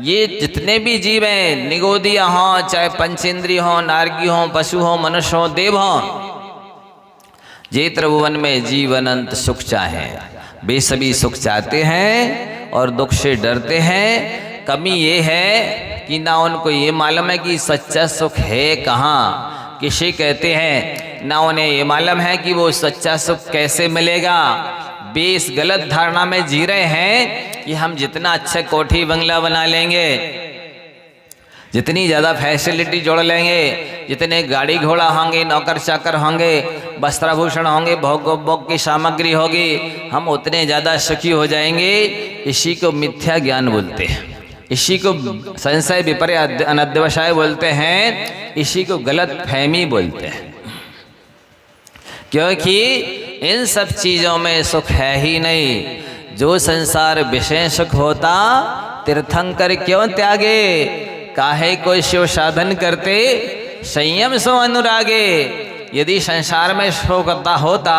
[SPEAKER 1] ये जितने भी जीव हैं, निगोदिया हों, चाहे पंचेंद्रिय हों, नारगी हों, पशु हों, मनुष्य हों, देव हों, ये त्रिभुवन में जीवन अंत सुख चाहे, वे सभी सुख चाहते हैं और दुख से डरते हैं। कमी ये है कि ना उनको ये मालूम है कि सच्चा सुख है कहाँ, किसे कहते हैं, ना उन्हें ये मालूम है कि वो सच्चा सुख कैसे मिलेगा। वे इस गलत धारणा में जी रहे हैं कि हम जितना अच्छा कोठी बंगला बना लेंगे, जितनी ज़्यादा फैसिलिटी जोड़ लेंगे, जितने गाड़ी घोड़ा होंगे, नौकर चाकर होंगे, वस्त्राभूषण होंगे, भोग की सामग्री होगी, हम उतने ज़्यादा सुखी हो जाएंगे। इसी को मिथ्या ज्ञान बोलते हैं, इसी को संशय विपर्य अनध्यवसाय बोलते हैं, इसी को गलत फहमी बोलते हैं। क्योंकि इन सब चीज़ों में सुख है ही नहीं। जो संसार विषय सुख होता, तीर्थंकर क्यों त्यागे, काहे को शिव साधन करते, संयम सो अनुरागे। यदि संसार में शोक होता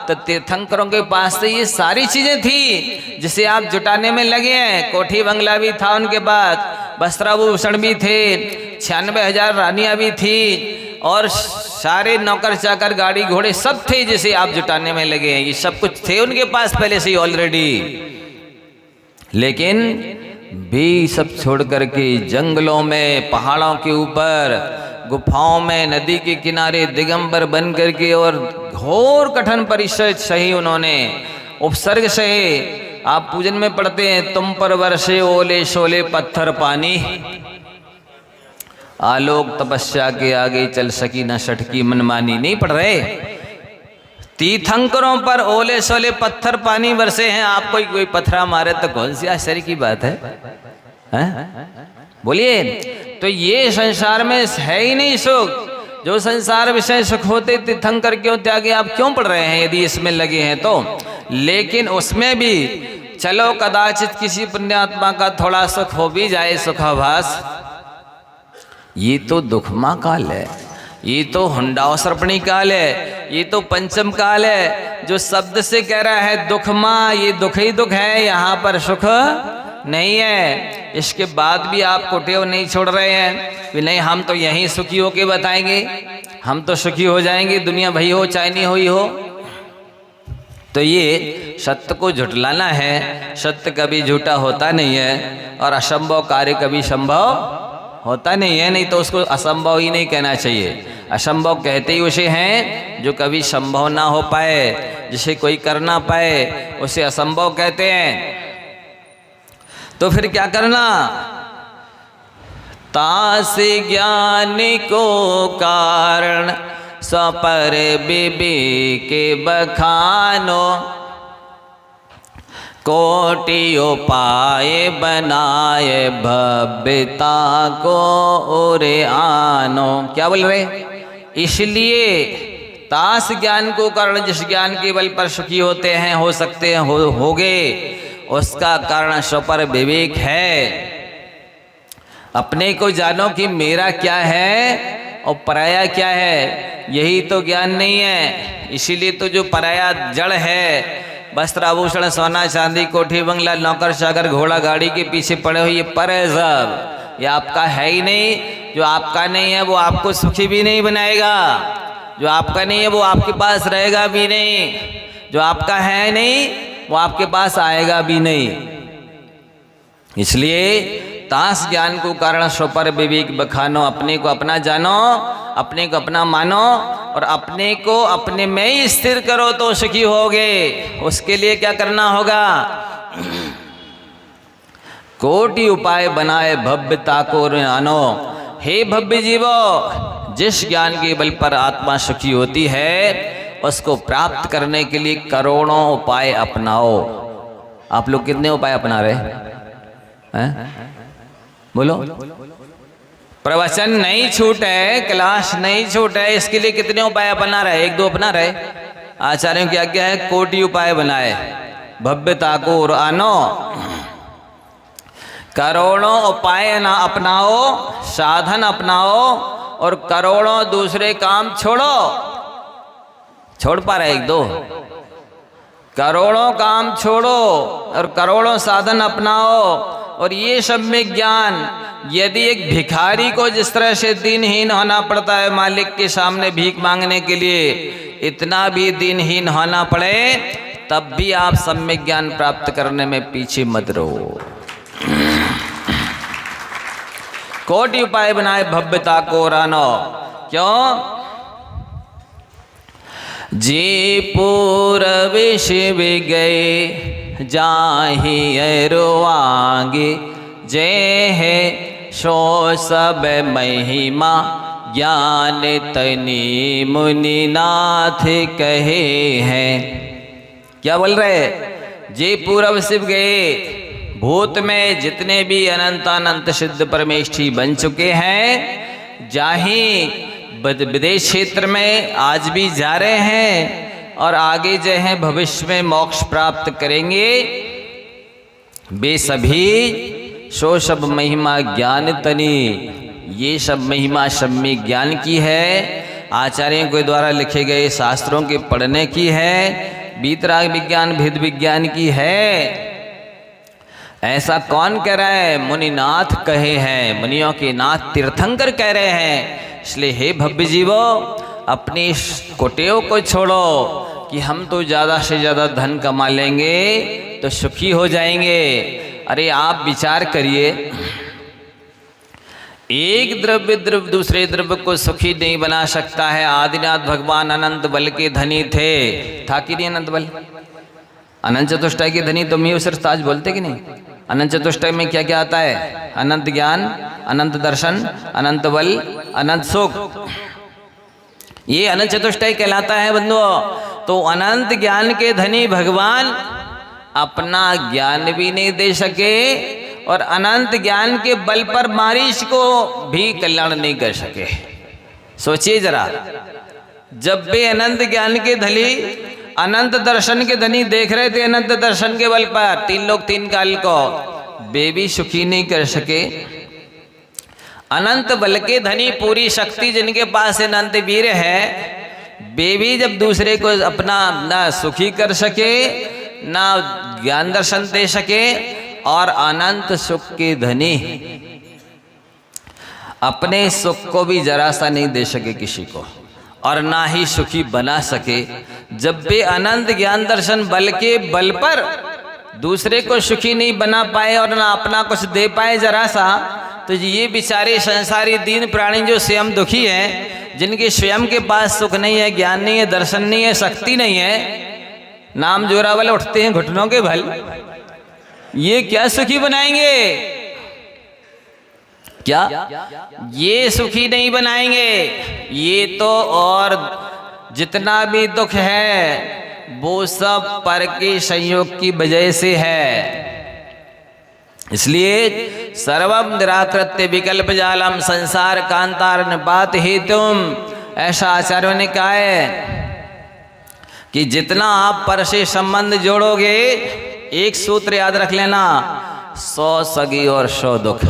[SPEAKER 1] तो तीर्थंकरों के पास तो ये सारी चीजें थी जिसे आप जुटाने में लगे हैं। कोठी बंगला भी था उनके पास, वस्त्राभूषण भी थे, 96,000 रानियां भी थी, और सारे नौकर चाकर गाड़ी घोड़े सब थे जिसे आप जुटाने में लगे हैं। ये सब कुछ थे उनके पास पहले से ही ऑलरेडी। लेकिन भी सब छोड़ करके जंगलों में, पहाड़ों के ऊपर, गुफाओं में, नदी के किनारे दिगंबर बन करके और घोर कठिन परिश्रम सही उन्होंने, उपसर्ग सहे। आप पूजन में पढ़ते हैं, तुम पर वर्षे ओले शोले पत्थर पानी, आलोक तपस्या के आगे चल सकी न सटकी मनमानी। नहीं पढ़ रहे? तीर्थंकरों पर ओले सोले पत्थर पानी बरसे हैं, आपको कोई पत्थरा मारे तो कौन सी आश्चर्य की बात है? बोलिए। तो ये संसार में है ही नहीं सुख। जो संसार विषय सुख होते तीर्थंकर क्यों त्यागे, आप क्यों पढ़ रहे हैं यदि इसमें लगे हैं तो? लेकिन उसमें भी चलो कदाचित किसी पुण्यात्मा का थोड़ा सुख हो भी जाए, सुखाभास, ये तो दुखमा काल है, ये तो हुंडाओ सर्पणी काल है, ये तो पंचम काल है। जो शब्द से कह रहा है दुखमा, ये दुख ही दुख है, यहाँ पर सुख नहीं है। इसके बाद भी आप कुटेव नहीं छोड़ रहे हैं कि नहीं हम तो यहीं सुखी होके बताएंगे, हम तो सुखी हो जाएंगे, दुनिया भई हो चाहे नहीं हुई हो। तो ये सत्य को झुटलाना है। सत्य कभी झूठा होता नहीं है और असंभव कार्य कभी संभव होता नहीं है। नहीं तो उसको असंभव ही नहीं कहना चाहिए। असंभव कहते ही उसे हैं जो कभी संभव ना हो पाए, जिसे कोई कर ना पाए, उसे असंभव कहते हैं। तो फिर क्या करना? तास ज्ञान को कारण स्वपर विवेक बखानो, कोटि उपाय बनाए भव्यता को ओरे आनो। क्या बोल रहे? इसलिए तास ज्ञान को कारण, जिस ज्ञान के बल पर सुखी होते हैं, हो सकते हैं, होगे, उसका कारण स्वपर विवेक है। अपने को जानो कि मेरा क्या है और पराया क्या है, यही तो ज्ञान नहीं है। इसीलिए तो जो पराया जड़ है, वस्त्र आभूषण सोना चांदी कोठी बंगला नौकर चाकर घोड़ा गाड़ी के पीछे पड़े हुए, ये पर है सब, ये आपका है ही नहीं। जो आपका नहीं है वो आपको सुखी भी नहीं बनाएगा, जो आपका नहीं है वो आपके पास रहेगा भी नहीं, जो आपका है नहीं वो आपके पास आएगा भी नहीं। इसलिए तास ज्ञान को कारण स्वपर विवेक बखानो, अपने को अपना जानो, अपने को अपना मानो और अपने को अपने में ही स्थिर करो तो सुखी होगे। उसके लिए क्या करना होगा? कोटि उपाय बनाए भव्यता को आनो। हे भव्य जीवो, जिस ज्ञान के बल पर आत्मा सुखी होती है उसको प्राप्त करने के लिए करोड़ों उपाय अपनाओ। आप लोग कितने उपाय अपना रहे हैं? बोलो। प्रवचन नहीं छूटे, क्लास नहीं छूटे, इसके लिए कितने उपाय अपना रहे? एक दो अपना रहे? आचार्यों की आज्ञा है कोटि उपाय बनाए भव्यता को आनो। करोड़ों उपाय ना अपनाओ, साधन अपनाओ और करोड़ों दूसरे काम छोड़ो। छोड़ पा रहे? एक दो करोड़ों काम छोड़ो और करोड़ों साधन अपनाओ, और ये सब में ज्ञान, यदि एक भिखारी को जिस तरह से दीनहीन होना पड़ता है मालिक के सामने भीख मांगने के लिए, इतना भी दीनहीन होना पड़े तब भी आप सम्यक ज्ञान प्राप्त करने में पीछे मत रहो। कोटि उपाय बनाए भव्यता को रानो। क्यों? जे पूरब शिव गए जाहि अरुआगे, जय है सो सब महिमा ज्ञान तनि मुनिनाथ कहे हैं। क्या बोल रहे? जे पूरब शिव गए, भूत में जितने भी अनंतानंत सिद्ध परमेष्ठी बन चुके हैं, जाहि विदेश क्षेत्र में आज भी जा रहे हैं और आगे जो है भविष्य में मोक्ष प्राप्त करेंगे, वे सभी सो सब महिमा ज्ञान तनि, ये सब महिमा सम्यक ज्ञान की है, आचार्यों के द्वारा लिखे गए शास्त्रों के पढ़ने की है, वीतराग विज्ञान भेद विज्ञान की है। ऐसा कौन कह रहा है? मुनिनाथ कहे हैं, मुनियों के नाथ तीर्थंकर कह रहे हैं। इसलिए हे भव्य जीवो, अपनी कोटेयों को छोड़ो कि हम तो ज़्यादा से ज़्यादा धन कमा लेंगे तो सुखी हो जाएंगे। अरे आप विचार करिए, एक द्रव्य दूसरे द्रव्य को सुखी नहीं बना सकता है। आदिनाथ भगवान अनंत बल के धनी थे, था कि नहीं अनंत बल? अनंत चतुष्टय के धनी तो मैं सिर्फ ताज बोलते कि नहीं? अनंत चतुष्टय में क्या क्या आता है? अनंत ज्ञान, अनंत दर्शन, अनंत बल, अनंत सुख, ये अनंत चतुष्टय कहलाता है बंधुओं। तो अनंत ज्ञान के धनी भगवान अपना ज्ञान भी नहीं दे सके और अनंत ज्ञान के बल पर मारीच को भी कल्याण नहीं कर सके। सोचिए जरा, जब वे अनंत ज्ञान के धनी, अनंत दर्शन के धनी देख रहे थे, अनंत दर्शन के बल पर तीन लोग तीन काल को, वे भी सुखी नहीं कर सके। अनंत बल के धनी, पूरी शक्ति जिनके पास अनंत वीर है, वे भी जब दूसरे को अपना ना सुखी कर सके, ना ज्ञान दर्शन दे सके, और अनंत सुख के धनी अपने सुख को भी जरा सा नहीं दे सके किसी को, और ना ही सुखी बना सके। जब वे अनंत ज्ञान दर्शन बल के बल पर दूसरे को सुखी नहीं बना पाए और ना अपना कुछ दे पाए जरा सा, तो ये बेचारे संसारी दीन प्राणी जो स्वयं दुखी हैं, जिनके स्वयं के पास सुख नहीं है, ज्ञान नहीं है, दर्शन नहीं है, शक्ति नहीं है, नाम जोरावल उठते हैं घुटनों के बल, ये क्या सुखी बनाएंगे? क्या ये सुखी नहीं बनाएंगे? ये तो और जितना भी दुख है वो सब पर के संयोग की वजह से है। इसलिए सर्वम निराकृत्य विकल्प जालम संसार कांतार निपात हेतुम, ऐसा आचार्यों ने कहा है कि जितना आप पर से संबंध जोड़ोगे, एक सूत्र याद रख लेना, 100 सगी और 100 दुख,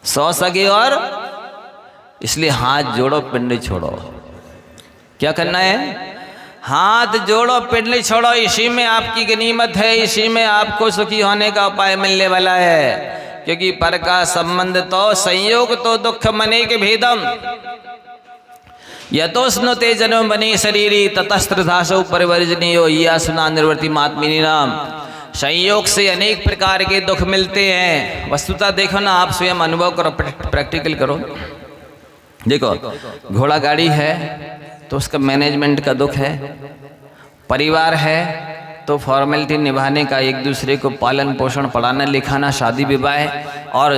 [SPEAKER 1] 100 सगी और, इसलिए हाथ जोड़ो पिंड छोड़ो। क्या करना है? हाथ जोड़ो पिंड छोड़ो, इसी में आपकी गनीमत है, इसी में आपको सुखी होने का उपाय मिलने वाला है। क्योंकि पर का संबंध तो संयोग तो दुख मने के भेदम, यतोस्नुते जन्म बने शरीरी ततस्त्र धासो परिवर्जनीयो या सुना निर्वर्ति महात्मिनी नाम। संयोग से अनेक प्रकार के दुख मिलते हैं। वस्तुतः देखो ना, आप स्वयं अनुभव करो, प्रैक्टिकल करो। देखो, घोड़ा गाड़ी है तो उसका मैनेजमेंट का दुख है, परिवार है तो फॉर्मेलिटी निभाने का, एक दूसरे को पालन पोषण पढ़ाना लिखाना, शादी विवाह, और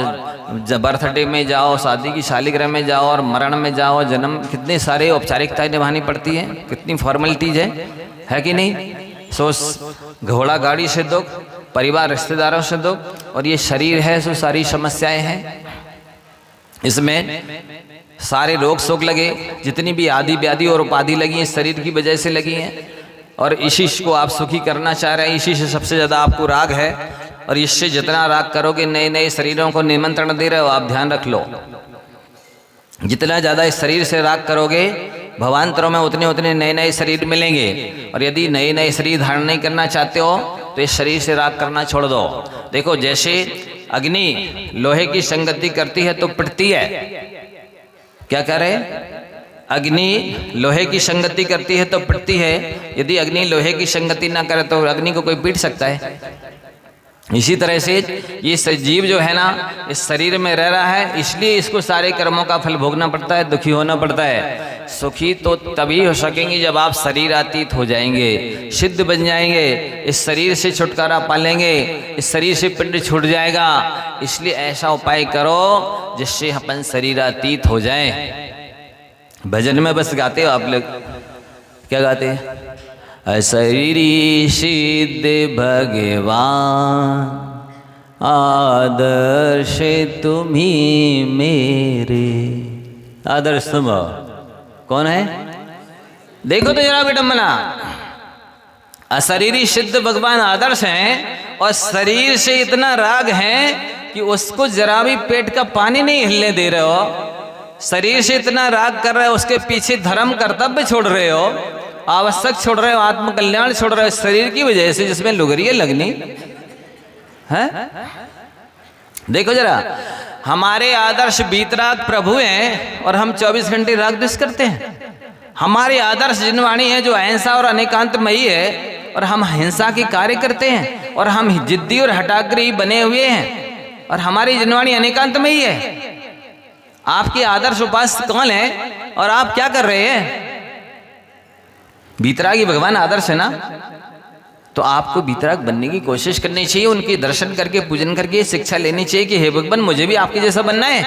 [SPEAKER 1] बर्थडे में जाओ, शादी की सालगिरह में जाओ, और मरण में जाओ, जन्म, कितने सारे औपचारिकताएं निभानी पड़ती हैं, कितनी फॉर्मेलिटीज है कि नहीं? सो घोड़ा गाड़ी से दुख, परिवार रिश्तेदारों से दुख, और ये शरीर है सो सारी समस्याएं हैं। इसमें सारे रोग शोक लगे, जितनी भी आदि व्याधि और उपाधि लगी हैं शरीर की वजह से लगी हैं, और इसी को आप सुखी करना चाह रहे हैं, इसी से सबसे ज़्यादा आपको राग है, और इससे जितना राग करोगे नए नए शरीरों को निमंत्रण दे रहे हो। आप ध्यान रख लो, जितना ज़्यादा इस शरीर से राग करोगे भवांतरों में उतने उतने नए नए शरीर मिलेंगे। और यदि नए नए शरीर धारण नहीं करना चाहते हो तो इस शरीर से राग करना छोड़ दो। देखो जैसे अग्नि लोहे की संगति करती है तो पिटती है, क्या कह रहे? अग्नि लोहे की संगति करती है तो पिटती है। यदि अग्नि लोहे की संगति ना करे तो अग्नि को कोई पीट सकता है? इसी तरह से ये जीव जो है ना इस शरीर में रह रहा है, इसलिए इसको सारे कर्मों का फल भोगना पड़ता है, दुखी होना पड़ता है। सुखी तो तभी हो सकेंगे जब आप शरीरातीत हो जाएंगे, सिद्ध बन जाएंगे, इस शरीर से छुटकारा पालेंगे, इस शरीर से पिंड छूट जाएगा। इसलिए ऐसा उपाय करो जिससे अपन शरीरातीत हो जाएं। भजन में बस गाते हो आप लोग, क्या गाते हैं? अशरीरी सिद्ध भगवान आदर्श तुम्ही मेरे। आदर्श तुम कौन है? देखो तो जरा विडंबना, अशरीरी सिद्ध भगवान आदर्श हैं और शरीर से इतना राग है कि उसको जरा भी पेट का पानी नहीं हिलने दे रहे हो। शरीर से इतना राग कर रहे हो, उसके पीछे धर्म कर्तव्य छोड़ रहे हो, आवश्यक छोड़ रहे हो, आत्मकल्याण छोड़ रहे हो शरीर की वजह से, जिसमें लुगरिये लगनी है। देखो जरा, हमारे आदर्श बीतराग प्रभु हैं और हम 24 घंटे राग द्वेष करते हैं। हमारे आदर्श जिनवाणी है जो अहिंसा और अनेकांतमयी है और हम हिंसा के कार्य करते हैं, और हम जिद्दी और हठाग्रही बने हुए हैं और हमारी जिनवाणी अनेकांतमयी है। आपके आदर्श उपास्य कौन है और आप क्या कर रहे हैं? बीतरागी भगवान आदर्श है ना, तो आपको बीतराग बनने की कोशिश करनी चाहिए, उनके दर्शन करके पूजन करके शिक्षा लेनी चाहिए कि हे भगवान मुझे भी आपके जैसा बनना है।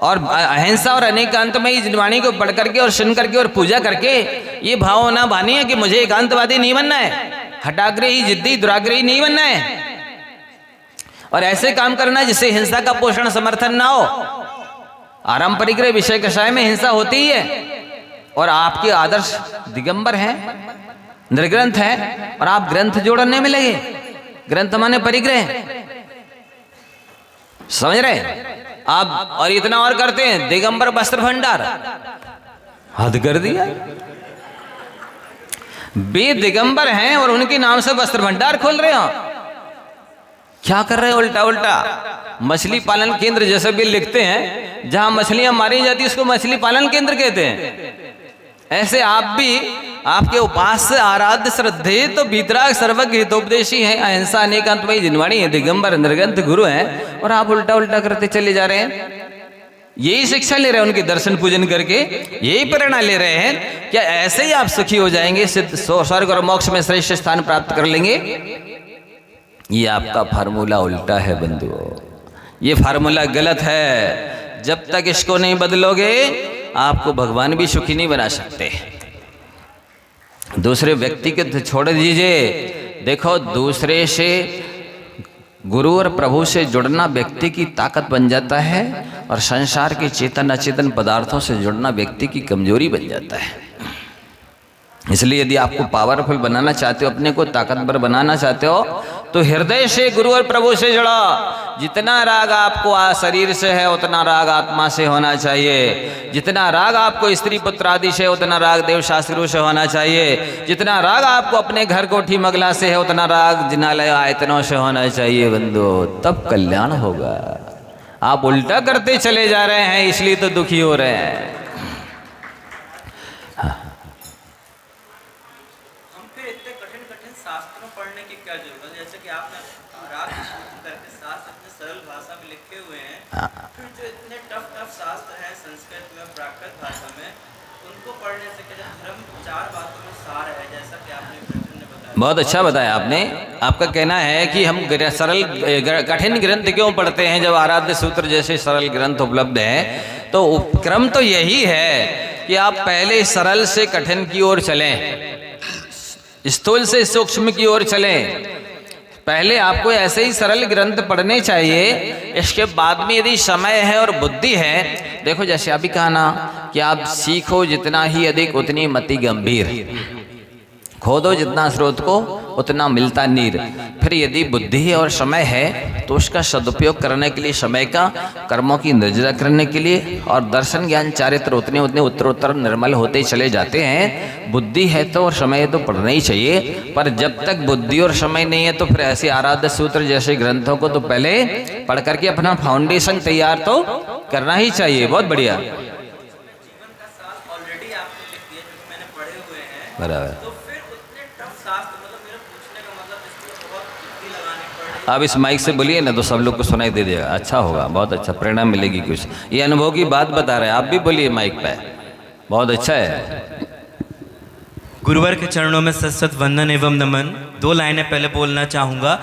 [SPEAKER 1] और अहिंसा और अनेकांतमयी जिनवाणी को पढ़ करके और सुन करके और पूजा करके ये भाव होना बानी है कि मुझे एकांतवादी नहीं बनना है, हठाग्रही जिद्दी दुराग्रही नहीं बनना है, और ऐसे काम करना है जिससे हिंसा का पोषण समर्थन ना हो। आराम परिग्रह विषय कषाय में हिंसा होती ही है। और आपके आदर्श दिगंबर हैं, निर्ग्रंथ हैं, और आप ग्रंथ जोड़ने में लगे। ग्रंथ माने परिग्रह, समझ रहे आप? और इतना और करते हैं, दिगंबर वस्त्र भंडार, हद कर दिया। वे दिगंबर हैं और उनके नाम से वस्त्र भंडार खोल रहे हो, क्या कर रहे हो? उल्टा उल्टा मछली पालन केंद्र जैसे भी लिखते हैं, जहां मछलियां मारी जाती है उसको मछली पालन केंद्र कहते हैं। ऐसे आप भी, आपके उपास्य आराध्य श्रद्धेय तो बीतराग सर्वज्ञ हितोपदेशी हैं, अहिंसा अनेकांतमयी जिनवाणी है, दिगंबर निर्ग्रंथ गुरु हैं, और आप उल्टा उल्टा करते चले जा रहे हैं। यही शिक्षा ले रहे हैं उनके दर्शन पूजन करके, यही प्रेरणा ले रहे हैं। क्या ऐसे ही आप सुखी हो जाएंगे, सिद्ध स्वर्ग और मोक्ष में श्रेष्ठ स्थान प्राप्त कर लेंगे? ये आपका फार्मूला उल्टा है बंधुओं, ये फार्मूला गलत है। जब तक इसको नहीं बदलोगे आपको भगवान भी सुखी नहीं बना सकते। दूसरे व्यक्ति के छोड़ दीजिए। देखो, दूसरे से गुरु और प्रभु से जुड़ना व्यक्ति की ताकत बन जाता है, और संसार के चेतन अचेतन पदार्थों से जुड़ना व्यक्ति की कमजोरी बन जाता है। इसलिए यदि आपको पावरफुल बनाना चाहते हो, अपने को ताकतवर बनाना चाहते हो, तो हृदय से गुरु और प्रभु से जुड़ो। जितना राग आपको शरीर से है उतना राग आत्मा से होना चाहिए। जितना राग आपको स्त्री पुत्र आदि से, उतना राग देव शास्त्रों से होना चाहिए। जितना राग आपको अपने घर कोठी मगला से है, उतना राग जिनालय आयतनों से होना चाहिए बंधु, तब कल्याण होगा। आप उल्टा करते चले जा रहे हैं, इसलिए तो दुखी हो रहे हैं। बहुत अच्छा बताया आपने। आपका कहना है कि हम सरल कठिन ग्रंथ क्यों पढ़ते हैं जब आराध्य सूत्र जैसे सरल ग्रंथ उपलब्ध हैं। तो क्रम तो यही है कि आप पहले सरल से कठिन की ओर चलें, स्थूल से सूक्ष्म की ओर चलें। पहले आपको ऐसे ही सरल ग्रंथ पढ़ने चाहिए, इसके बाद में यदि समय है और बुद्धि है, देखो जैसे अभी कहा ना कि आप सीखो जितना ही अधिक उतनी मति गंभीर। खोदो जितना स्रोत को उतना मिलता नीर। फिर यदि बुद्धि और समय है तो उसका सदुपयोग करने के लिए, समय का कर्मों की निर्जरा करने के लिए, और दर्शन ज्ञान चारित्र उतने उतने उत्तरोत्तर निर्मल होते चले जाते हैं। बुद्धि है तो और समय तो पढ़ना ही चाहिए, पर जब तक बुद्धि और समय नहीं है तो फिर ऐसे आराध्य सूत्र जैसे ग्रंथों को तो पहले पढ़ करके अपना फाउंडेशन तैयार तो करना ही चाहिए। बहुत बढ़िया, बराबर। आप इस माइक से बोलिए ना तो सब लोग को सुनाई दे देगा, अच्छा होगा, बहुत अच्छा, प्रेरणा मिलेगी कुछ। ये अनुभव की बात बता रहे हैं, आप भी बोलिए माइक पे, बहुत अच्छा है।
[SPEAKER 3] गुरुवर के चरणों में सत वंदन एवं नमन। 2 लाइनें पहले बोलना चाहूँगा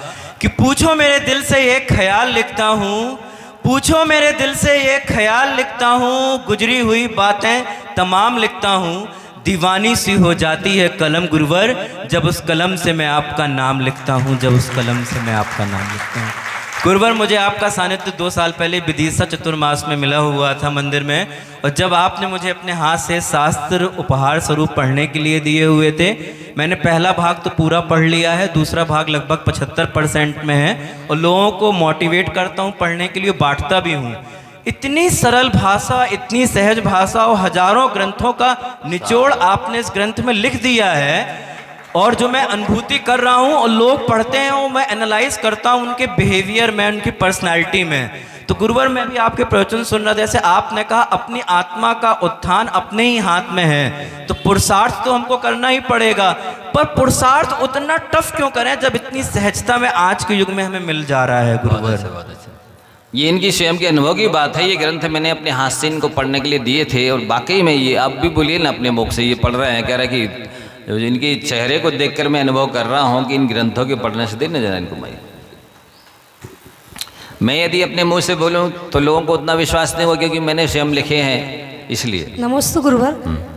[SPEAKER 3] कि पूछो मेरे दिल से ये ख्याल लिखता हूँ, पूछो मेरे दिल से ये ख्याल लिखता हूँ, गुजरी हुई बातें तमाम लिखता हूँ, दीवानी सी हो जाती है कलम गुरुवर जब उस कलम से मैं आपका नाम लिखता हूँ, जब उस कलम से मैं आपका नाम लिखता हूँ। गुरुवर, मुझे आपका सानिध्य 2 साल पहले विदिशा चतुर्मास में मिला हुआ था मंदिर में, और जब आपने मुझे अपने हाथ से शास्त्र उपहार स्वरूप पढ़ने के लिए दिए हुए थे, मैंने पहला भाग तो पूरा पढ़ लिया है, दूसरा भाग लगभग 75% में है, और लोगों को मोटिवेट करता हूँ पढ़ने के लिए, बांटता भी हूँ। इतनी सरल भाषा, इतनी सहज भाषा और हजारों ग्रंथों का निचोड़ आपने इस ग्रंथ में लिख दिया है, और जो मैं अनुभूति कर रहा हूँ और लोग पढ़ते हैं वो मैं एनालाइज करता हूँ उनके बिहेवियर में, उनकी पर्सनालिटी में। तो गुरुवर, मैं भी आपके प्रवचन सुन रहा था, जैसे आपने कहा अपनी आत्मा का उत्थान अपने ही हाथ में है, तो पुरुषार्थ तो हमको करना ही पड़ेगा, पर पुरुषार्थ उतना टफ क्यों करें जब इतनी सहजता में आज के युग में हमें मिल जा रहा है। गुरुवर,
[SPEAKER 1] ये इनकी स्वयं के अनुभव की बात है। ये ग्रंथ मैंने अपने हाथ से इनको पढ़ने के लिए दिए थे, और वाकई में ये आप भी बोलिए ना अपने मुख से, ये पढ़ रहे हैं, कह रहे हैं कि इनके चेहरे को देखकर मैं अनुभव कर रहा हूँ कि इन ग्रंथों के पढ़ने से देना जाना इनको। मैं यदि अपने मुंह से बोलूँ तो लोगों को उतना विश्वास नहीं होगा, क्योंकि मैंने स्वयं लिखे हैं इसलिए।
[SPEAKER 2] नमस्ते गुरुवर।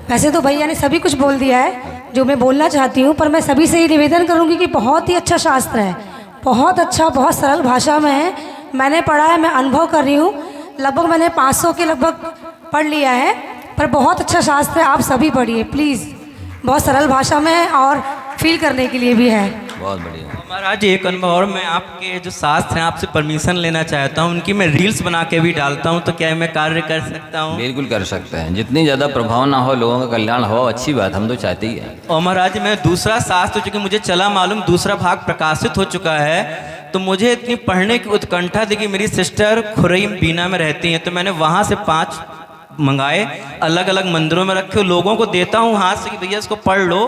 [SPEAKER 2] वैसे तो भैया ने सभी कुछ बोल दिया है जो मैं बोलना चाहती हूँ, पर मैं सभी से ही निवेदन करूँगी कि बहुत ही अच्छा शास्त्र है, बहुत अच्छा, बहुत सरल भाषा में है। मैंने पढ़ा है, मैं अनुभव कर रही हूँ, लगभग मैंने 500 के लगभग पढ़ लिया है, पर बहुत अच्छा शास्त्र है, आप सभी पढ़िए प्लीज़। बहुत सरल भाषा में है और फील करने के लिए भी है।
[SPEAKER 1] बहुत बढ़िया
[SPEAKER 3] महाराज, एक अनुभव और, मैं आपके जो शास्त्र हैं आपसे परमिशन लेना चाहता हूँ, उनकी मैं रील्स बना के भी डालता हूँ, तो क्या मैं कार्य कर सकता हूँ?
[SPEAKER 1] बिल्कुल कर सकते हैं, जितनी ज़्यादा प्रभाव ना हो, लोगों का कल्याण हो, अच्छी बात, हम तो चाहते ही हैं।
[SPEAKER 3] और महाराज, मैं दूसरा शास्त्र, चूँकि मुझे चला मालूम दूसरा भाग प्रकाशित हो चुका है, तो मुझे इतनी पढ़ने की उत्कंठा थी कि मेरी सिस्टर खुरईम बीना में रहती हैं, तो मैंने वहाँ से 5 मंगाए, अलग अलग मंदिरों में रखे, लोगों को देता हूँ हाथ से कि भैया इसको पढ़ लो,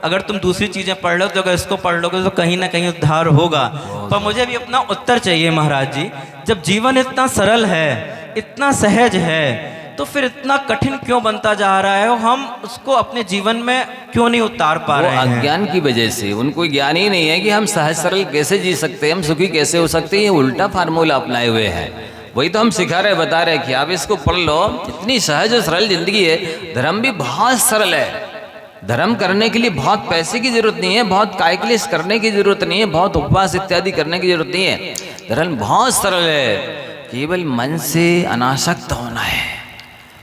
[SPEAKER 3] अगर तुम दूसरी चीज़ें पढ़ लो तो अगर इसको पढ़ लोगे तो कहीं ना कहीं उद्धार होगा। पर मुझे भी अपना उत्तर चाहिए महाराज जी, जब जीवन इतना सरल है, इतना सहज है, तो फिर इतना कठिन क्यों बनता जा रहा है, और हम उसको अपने जीवन में क्यों नहीं उतार पा रहे हैं?
[SPEAKER 1] अज्ञान की वजह से, उनको ज्ञान ही नहीं है कि हम सहज सरल कैसे जी सकते हैं, हम सुखी कैसे हो सकते हैं। ये उल्टा फार्मूला अपनाए हुए हैं, वही तो हम सिखा रहे, बता रहे कि आप इसको पढ़ लो, इतनी सहज और सरल जिंदगी है। धर्म भी बहुत सरल है, धर्म करने के लिए बहुत पैसे की जरूरत नहीं है, बहुत कायक्लेश करने की जरूरत नहीं है, बहुत उपवास इत्यादि करने की जरूरत नहीं है। धर्म बहुत सरल है, केवल मन से अनासक्त होना है,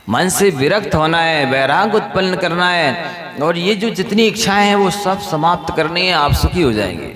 [SPEAKER 1] मन से विरक्त होना है, वैराग उत्पन्न करना है, और ये जो जितनी इच्छाएं हैं वो सब समाप्त करनी है, आप सुखी हो जाएंगे।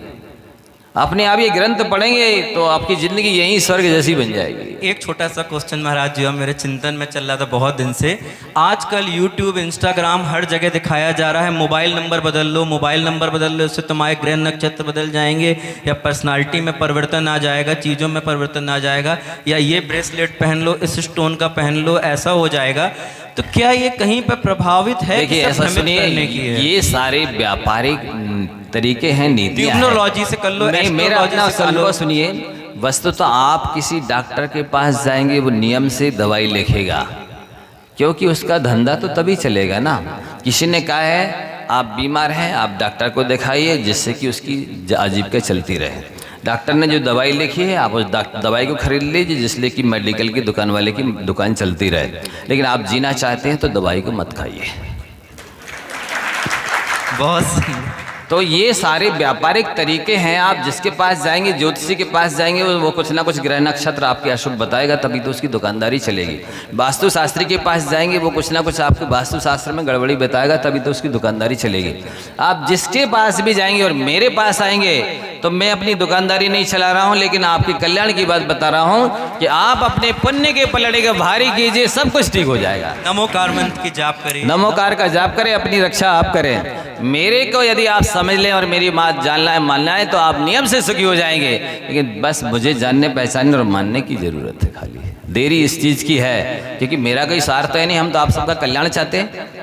[SPEAKER 1] अपने आप ये ग्रंथ पढ़ेंगे तो आपकी जिंदगी यहीं स्वर्ग जैसी बन जाएगी।
[SPEAKER 3] एक छोटा सा क्वेश्चन महाराज जो मेरे चिंतन में चल रहा था बहुत दिन से, आजकल यूट्यूब, इंस्टाग्राम हर जगह दिखाया जा रहा है मोबाइल नंबर बदल लो, मोबाइल नंबर बदल लो, इससे तुम्हारे ग्रह नक्षत्र बदल जाएंगे, या पर्सनालिटी में परिवर्तन आ जाएगा, चीज़ों में परिवर्तन आ जाएगा, या ये ब्रेसलेट पहन लो, इस स्टोन का पहन लो, ऐसा हो जाएगा। तो क्या ये कहीं पर प्रभावित है?
[SPEAKER 1] देखिए ऐसा सुनिए, ये सारे व्यापारिक तरीके हैं, नीतियां
[SPEAKER 3] न्यूमरोलॉजी से कर लो,
[SPEAKER 1] नहीं, मेरा अपना अनुभव सुनिए। वस्तुतः तो आप किसी डॉक्टर के पास जाएंगे, वो नियम से दवाई लिखेगा, क्योंकि उसका धंधा तो तभी चलेगा ना। किसी ने कहा है आप बीमार हैं, आप डॉक्टर को दिखाइए, जिससे कि उसकी आजीविका चलती रहे। डॉक्टर ने जो दवाई लिखी है आप उस दवाई को खरीद लीजिए, जिसलिए कि मेडिकल की दुकान वाले की दुकान चलती रहे। लेकिन आप जीना चाहते हैं तो दवाई को मत खाइए।
[SPEAKER 3] बहुत
[SPEAKER 1] तो ये सारे व्यापारिक तरीके हैं। आप जिसके पास जाएंगे, ज्योतिषी के पास जाएंगे, वो कुछ ना कुछ ग्रह नक्षत्र आपके अशुभ बताएगा, तभी तो उसकी दुकानदारी चलेगी। वास्तुशास्त्री के पास जाएंगे, वो कुछ ना कुछ आपको वास्तुशास्त्र में गड़बड़ी बताएगा, तभी तो उसकी दुकानदारी चलेगी। आप जिसके पास भी जाएंगे और मेरे पास आएंगे तो मैं अपनी दुकानदारी नहीं चला रहा हूँ, लेकिन आपके कल्याण की बात बता रहा हूँ कि आप अपने पुण्य के पलड़े का भारी कीजिए, सब कुछ ठीक हो जाएगा।
[SPEAKER 3] नमोकार मंत्र की जाप करिए,
[SPEAKER 1] नमोकार का जाप करें, अपनी रक्षा आप करें। मेरे को यदि आप समझ लें और मेरी बात जानना है, मानना है, तो आप नियम से सुखी हो जाएंगे। लेकिन बस मुझे जानने, पहचानने और मानने की जरूरत है। खाली देरी इस चीज़ की है, क्योंकि मेरा कोई स्वार्थ है नहीं। हम तो आप सबका कल्याण चाहते हैं,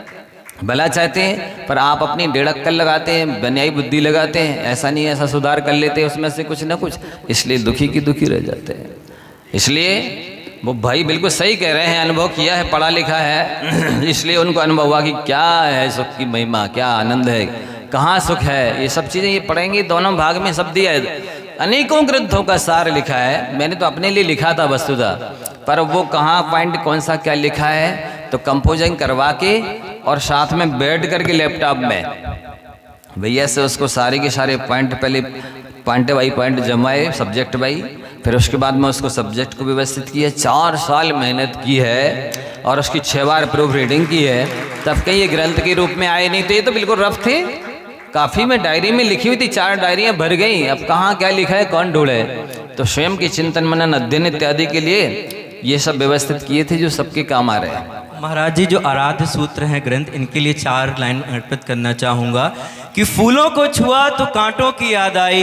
[SPEAKER 1] भला चाहते हैं, पर आप अपनी डेढ़क्कल लगाते हैं, बनियाई बुद्धि लगाते हैं। ऐसा नहीं, ऐसा सुधार कर लेते हैं उसमें से कुछ ना कुछ, इसलिए दुखी की दुखी रह जाते हैं। इसलिए वो भाई बिल्कुल सही कह रहे हैं, अनुभव किया है, पढ़ा लिखा है, इसलिए उनको अनुभव हुआ कि क्या है सुख की महिमा, क्या आनंद है, कहाँ सुख है। ये सब चीज़ें ये पढ़ेंगे, दोनों भाग में सब दिया है। अनेकों ग्रंथों का सार लिखा है, मैंने तो अपने लिए लिखा था वस्तुतः, पर वो कहाँ पॉइंट कौन सा क्या लिखा है, तो कंपोजिंग करवा के और साथ में बैठ करके लैपटॉप में भैया से उसको सारे के सारे पॉइंट, पहले पॉइंट बाई पॉइंट जमाए, सब्जेक्ट बाई, फिर उसके बाद में उसको सब्जेक्ट को व्यवस्थित किया। 4 साल मेहनत की है और उसकी 6 बार प्रूफ रीडिंग की है, तब कहीं ये ग्रंथ के रूप में आए नहीं। तो ये तो बिल्कुल रफ थे, काफ़ी में डायरी में लिखी हुई थी, 4 डायरियाँ भर गई। अब कहाँ क्या लिखा है, कौन ढूंढे। तो स्वयं के चिंतन मनन अध्ययन इत्यादि के लिए ये सब व्यवस्थित किए थे, जो सबके काम आ रहे हैं।
[SPEAKER 3] महाराज जी, जो आराध्य सूत्र हैं ग्रंथ, इनके लिए 4 लाइन अर्पित करना चाहूँगा कि फूलों को छुआ तो कांटों की याद आई,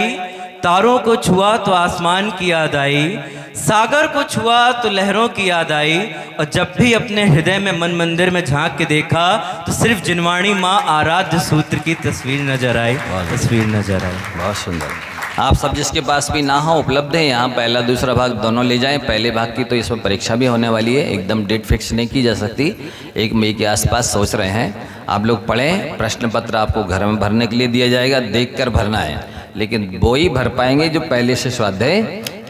[SPEAKER 3] तारों को छुआ तो आसमान की याद आई, सागर को छुआ तो लहरों की याद आई, और जब भी अपने हृदय में मन मंदिर में झांक के देखा तो सिर्फ जिनवाणी माँ आराध्य सूत्र की तस्वीर नजर आई, तस्वीर नजर आई।
[SPEAKER 1] बहुत सुंदर। आप सब जिसके पास भी ना हो, उपलब्ध है यहाँ, पहला दूसरा भाग दोनों ले जाएं। पहले भाग की तो इसमें परीक्षा भी होने वाली है, एकदम डेट फिक्स नहीं की जा सकती, 1 मई के आसपास सोच रहे हैं। आप लोग पढ़ें, प्रश्न पत्र आपको घर में भरने के लिए दिया जाएगा, देखकर भरना है। लेकिन वो ही भर पाएंगे जो पहले से स्वाध्याय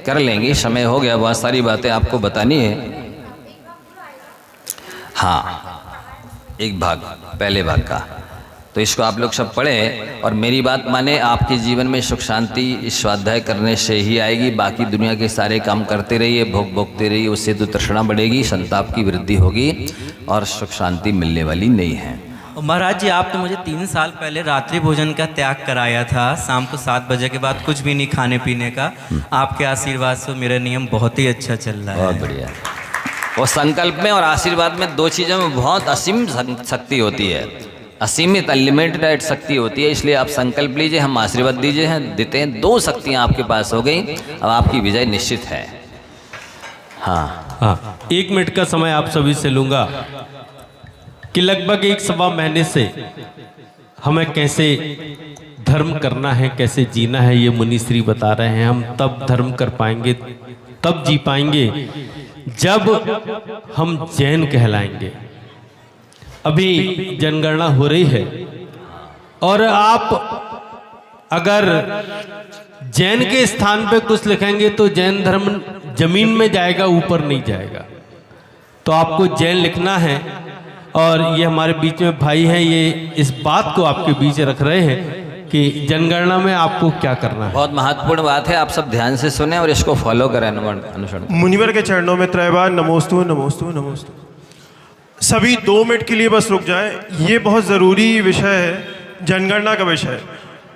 [SPEAKER 1] कर लेंगे। समय हो गया, बहुत सारी बातें आपको बतानी है। हाँ, एक भाग, पहले भाग का, तो इसको आप लोग सब पढ़ें और मेरी बात माने। आपके जीवन में सुख शांति इस स्वाध्याय करने से ही आएगी। बाकी दुनिया के सारे काम करते रहिए, भोगते रहिए, उससे तो तृष्णा बढ़ेगी, संताप की वृद्धि होगी और सुख शांति मिलने वाली नहीं है।
[SPEAKER 3] महाराज जी, आप तो मुझे 3 साल पहले रात्रि भोजन का त्याग कराया था, शाम को 7 बजे के बाद कुछ भी नहीं खाने पीने का। आपके आशीर्वाद से मेरा नियम बहुत ही अच्छा चल रहा है।
[SPEAKER 1] बहुत बढ़िया। वो संकल्प में और आशीर्वाद में 2 चीज़ों में बहुत असीम शक्ति होती है, असीमित अनलिमिटेड शक्ति होती है। इसलिए आप संकल्प लीजिए, हम आशीर्वाद दीजिए हैं, देते हैं। 2 शक्तियाँ आपके पास हो गई, अब आपकी विजय निश्चित है।
[SPEAKER 4] हाँ, 1 मिनट का समय आप सभी से लूँगा कि लगभग 1-1.25 महीने से हमें कैसे धर्म करना है, कैसे जीना है, ये मुनिश्री बता रहे हैं। हम तब धर्म कर पाएंगे, तब जी पाएंगे जब हम जैन कहलाएंगे। अभी जनगणना हो रही है और आप अगर जैन के स्थान पे कुछ लिखेंगे तो जैन धर्म जमीन में जाएगा, ऊपर नहीं जाएगा। तो आपको जैन लिखना है और ये हमारे बीच में भाई हैं, ये इस बात को आपके बीच रख रहे हैं कि जनगणना में आपको क्या करना है।
[SPEAKER 1] बहुत महत्वपूर्ण बात है, आप सब ध्यान से सुने और इसको फॉलो करें, अनुसरण।
[SPEAKER 5] मुनिवर के चरणों में त्रैवार नमोस्तु नमोस्तु नमोस्तु। सभी 2 मिनट के लिए बस रुक जाएं, ये बहुत ज़रूरी विषय है, जनगणना का विषय।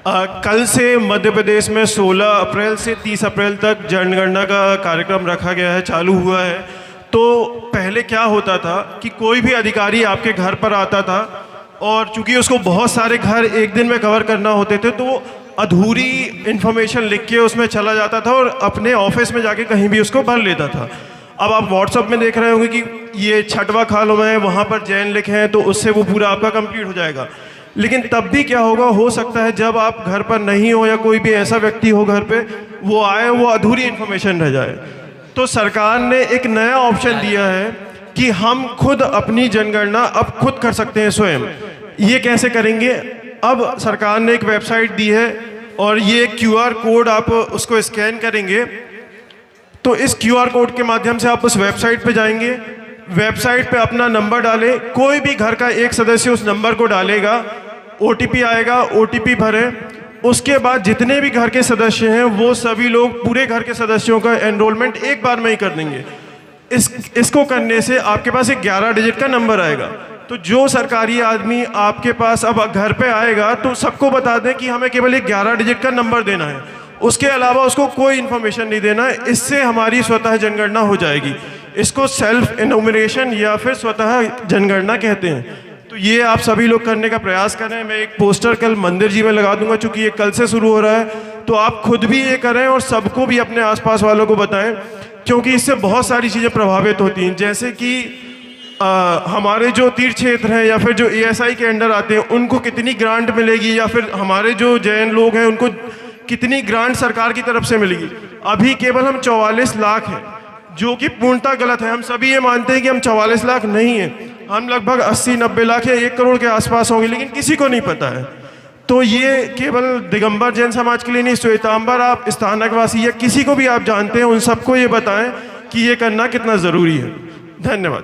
[SPEAKER 5] कल से मध्य प्रदेश में 16 अप्रैल से 30 अप्रैल तक जनगणना का कार्यक्रम रखा गया है, चालू हुआ है। तो पहले क्या होता था कि कोई भी अधिकारी आपके घर पर आता था और चूंकि उसको बहुत सारे घर एक दिन में कवर करना होते थे, तो वो अधूरी इन्फॉर्मेशन लिख के उसमें चला जाता था और अपने ऑफिस में जाके कहीं भी उसको भर लेता था। अब आप व्हाट्सएप में देख रहे होंगे कि ये 6वां खालों में वहाँ पर जैन लिखे हैं, तो उससे वो पूरा आपका कंप्लीट हो जाएगा। लेकिन तब भी क्या होगा, हो सकता है जब आप घर पर नहीं हो या कोई भी ऐसा व्यक्ति हो घर पे, वो आए, वो अधूरी इन्फॉर्मेशन रह जाए। तो सरकार ने एक नया ऑप्शन दिया है कि हम खुद अपनी जनगणना अब खुद कर सकते हैं स्वयं। ये कैसे करेंगे? अब सरकार ने एक वेबसाइट दी है और ये QR कोड आप उसको स्कैन करेंगे, तो इस QR कोड के माध्यम से आप उस वेबसाइट पे जाएंगे। वेबसाइट पे अपना नंबर डालें, कोई भी घर का एक सदस्य उस नंबर को डालेगा, OTP आएगा, OTP भरें। उसके बाद जितने भी घर के सदस्य हैं वो सभी लोग पूरे घर के सदस्यों का एनरोलमेंट एक बार में ही कर देंगे। इसको करने से आपके पास एक 11 डिजिट का नंबर आएगा। तो जो सरकारी आदमी आपके पास अब घर पे आएगा तो सबको बता दें कि हमें केवल एक 11 डिजिट का नंबर देना है, उसके अलावा उसको कोई इन्फॉर्मेशन नहीं देना है। इससे हमारी स्वतः जनगणना हो जाएगी। इसको सेल्फ एनुमरेशन या फिर स्वतः जनगणना कहते हैं। तो ये आप सभी लोग करने का प्रयास करें। मैं एक पोस्टर कल मंदिर जी में लगा दूंगा, चूँकि ये कल से शुरू हो रहा है, तो आप खुद भी ये करें और सबको भी अपने आसपास वालों को बताएं, क्योंकि इससे बहुत सारी चीज़ें प्रभावित होती हैं। जैसे कि हमारे जो तीर्थ क्षेत्र हैं या फिर जो ASI के अंडर आते हैं उनको कितनी ग्रांट मिलेगी, या फिर हमारे जो जैन लोग हैं उनको कितनी ग्रांट सरकार की तरफ से मिलेगी। अभी केवल हम 44 लाख हैं, जो कि पूर्णतः गलत है। हम सभी ये मानते हैं कि हम 44 लाख नहीं हैं, हम लगभग 80-90 लाख या 1 करोड़ के आसपास होंगे, लेकिन किसी को नहीं पता है। तो ये केवल दिगंबर जैन समाज के लिए नहीं, श्वेतांबर आप स्थानकवासी या किसी को भी आप जानते हैं उन सबको ये बताएं कि ये करना कितना ज़रूरी है। धन्यवाद।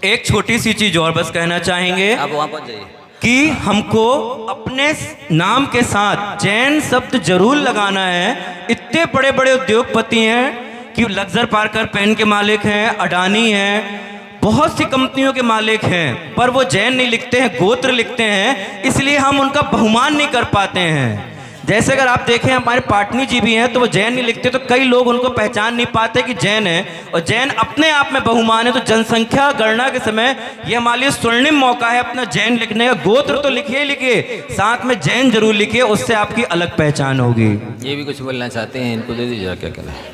[SPEAKER 3] एक छोटी सी चीज़ और बस कहना चाहेंगे
[SPEAKER 1] आप वहाँ पहुँच जाइए
[SPEAKER 3] कि हमको अपने नाम के साथ जैन शब्द जरूर लगाना है। इतने बड़े बड़े उद्योगपति हैं कि लग्जर पार्कर पेन के मालिक हैं, अडानी हैं, बहुत सी कंपनियों के मालिक हैं, पर वो जैन नहीं लिखते हैं, गोत्र लिखते हैं, इसलिए हम उनका बहुमान नहीं कर पाते हैं। जैसे अगर आप देखें हमारे पाटनी जी भी हैं तो वो जैन नहीं लिखते, तो कई लोग उनको पहचान नहीं पाते कि जैन है, और जैन अपने आप में बहुमान है। तो जनसंख्या गणना के समय ये हमारे लिए स्वर्णिम मौका है अपना जैन लिखने का। गोत्र तो लिखिए लिखिए, साथ में जैन जरूर लिखिए, उससे आपकी अलग पहचान होगी।
[SPEAKER 1] ये भी कुछ बोलना चाहते हैं, इनको दे दीजिए क्या कहना है।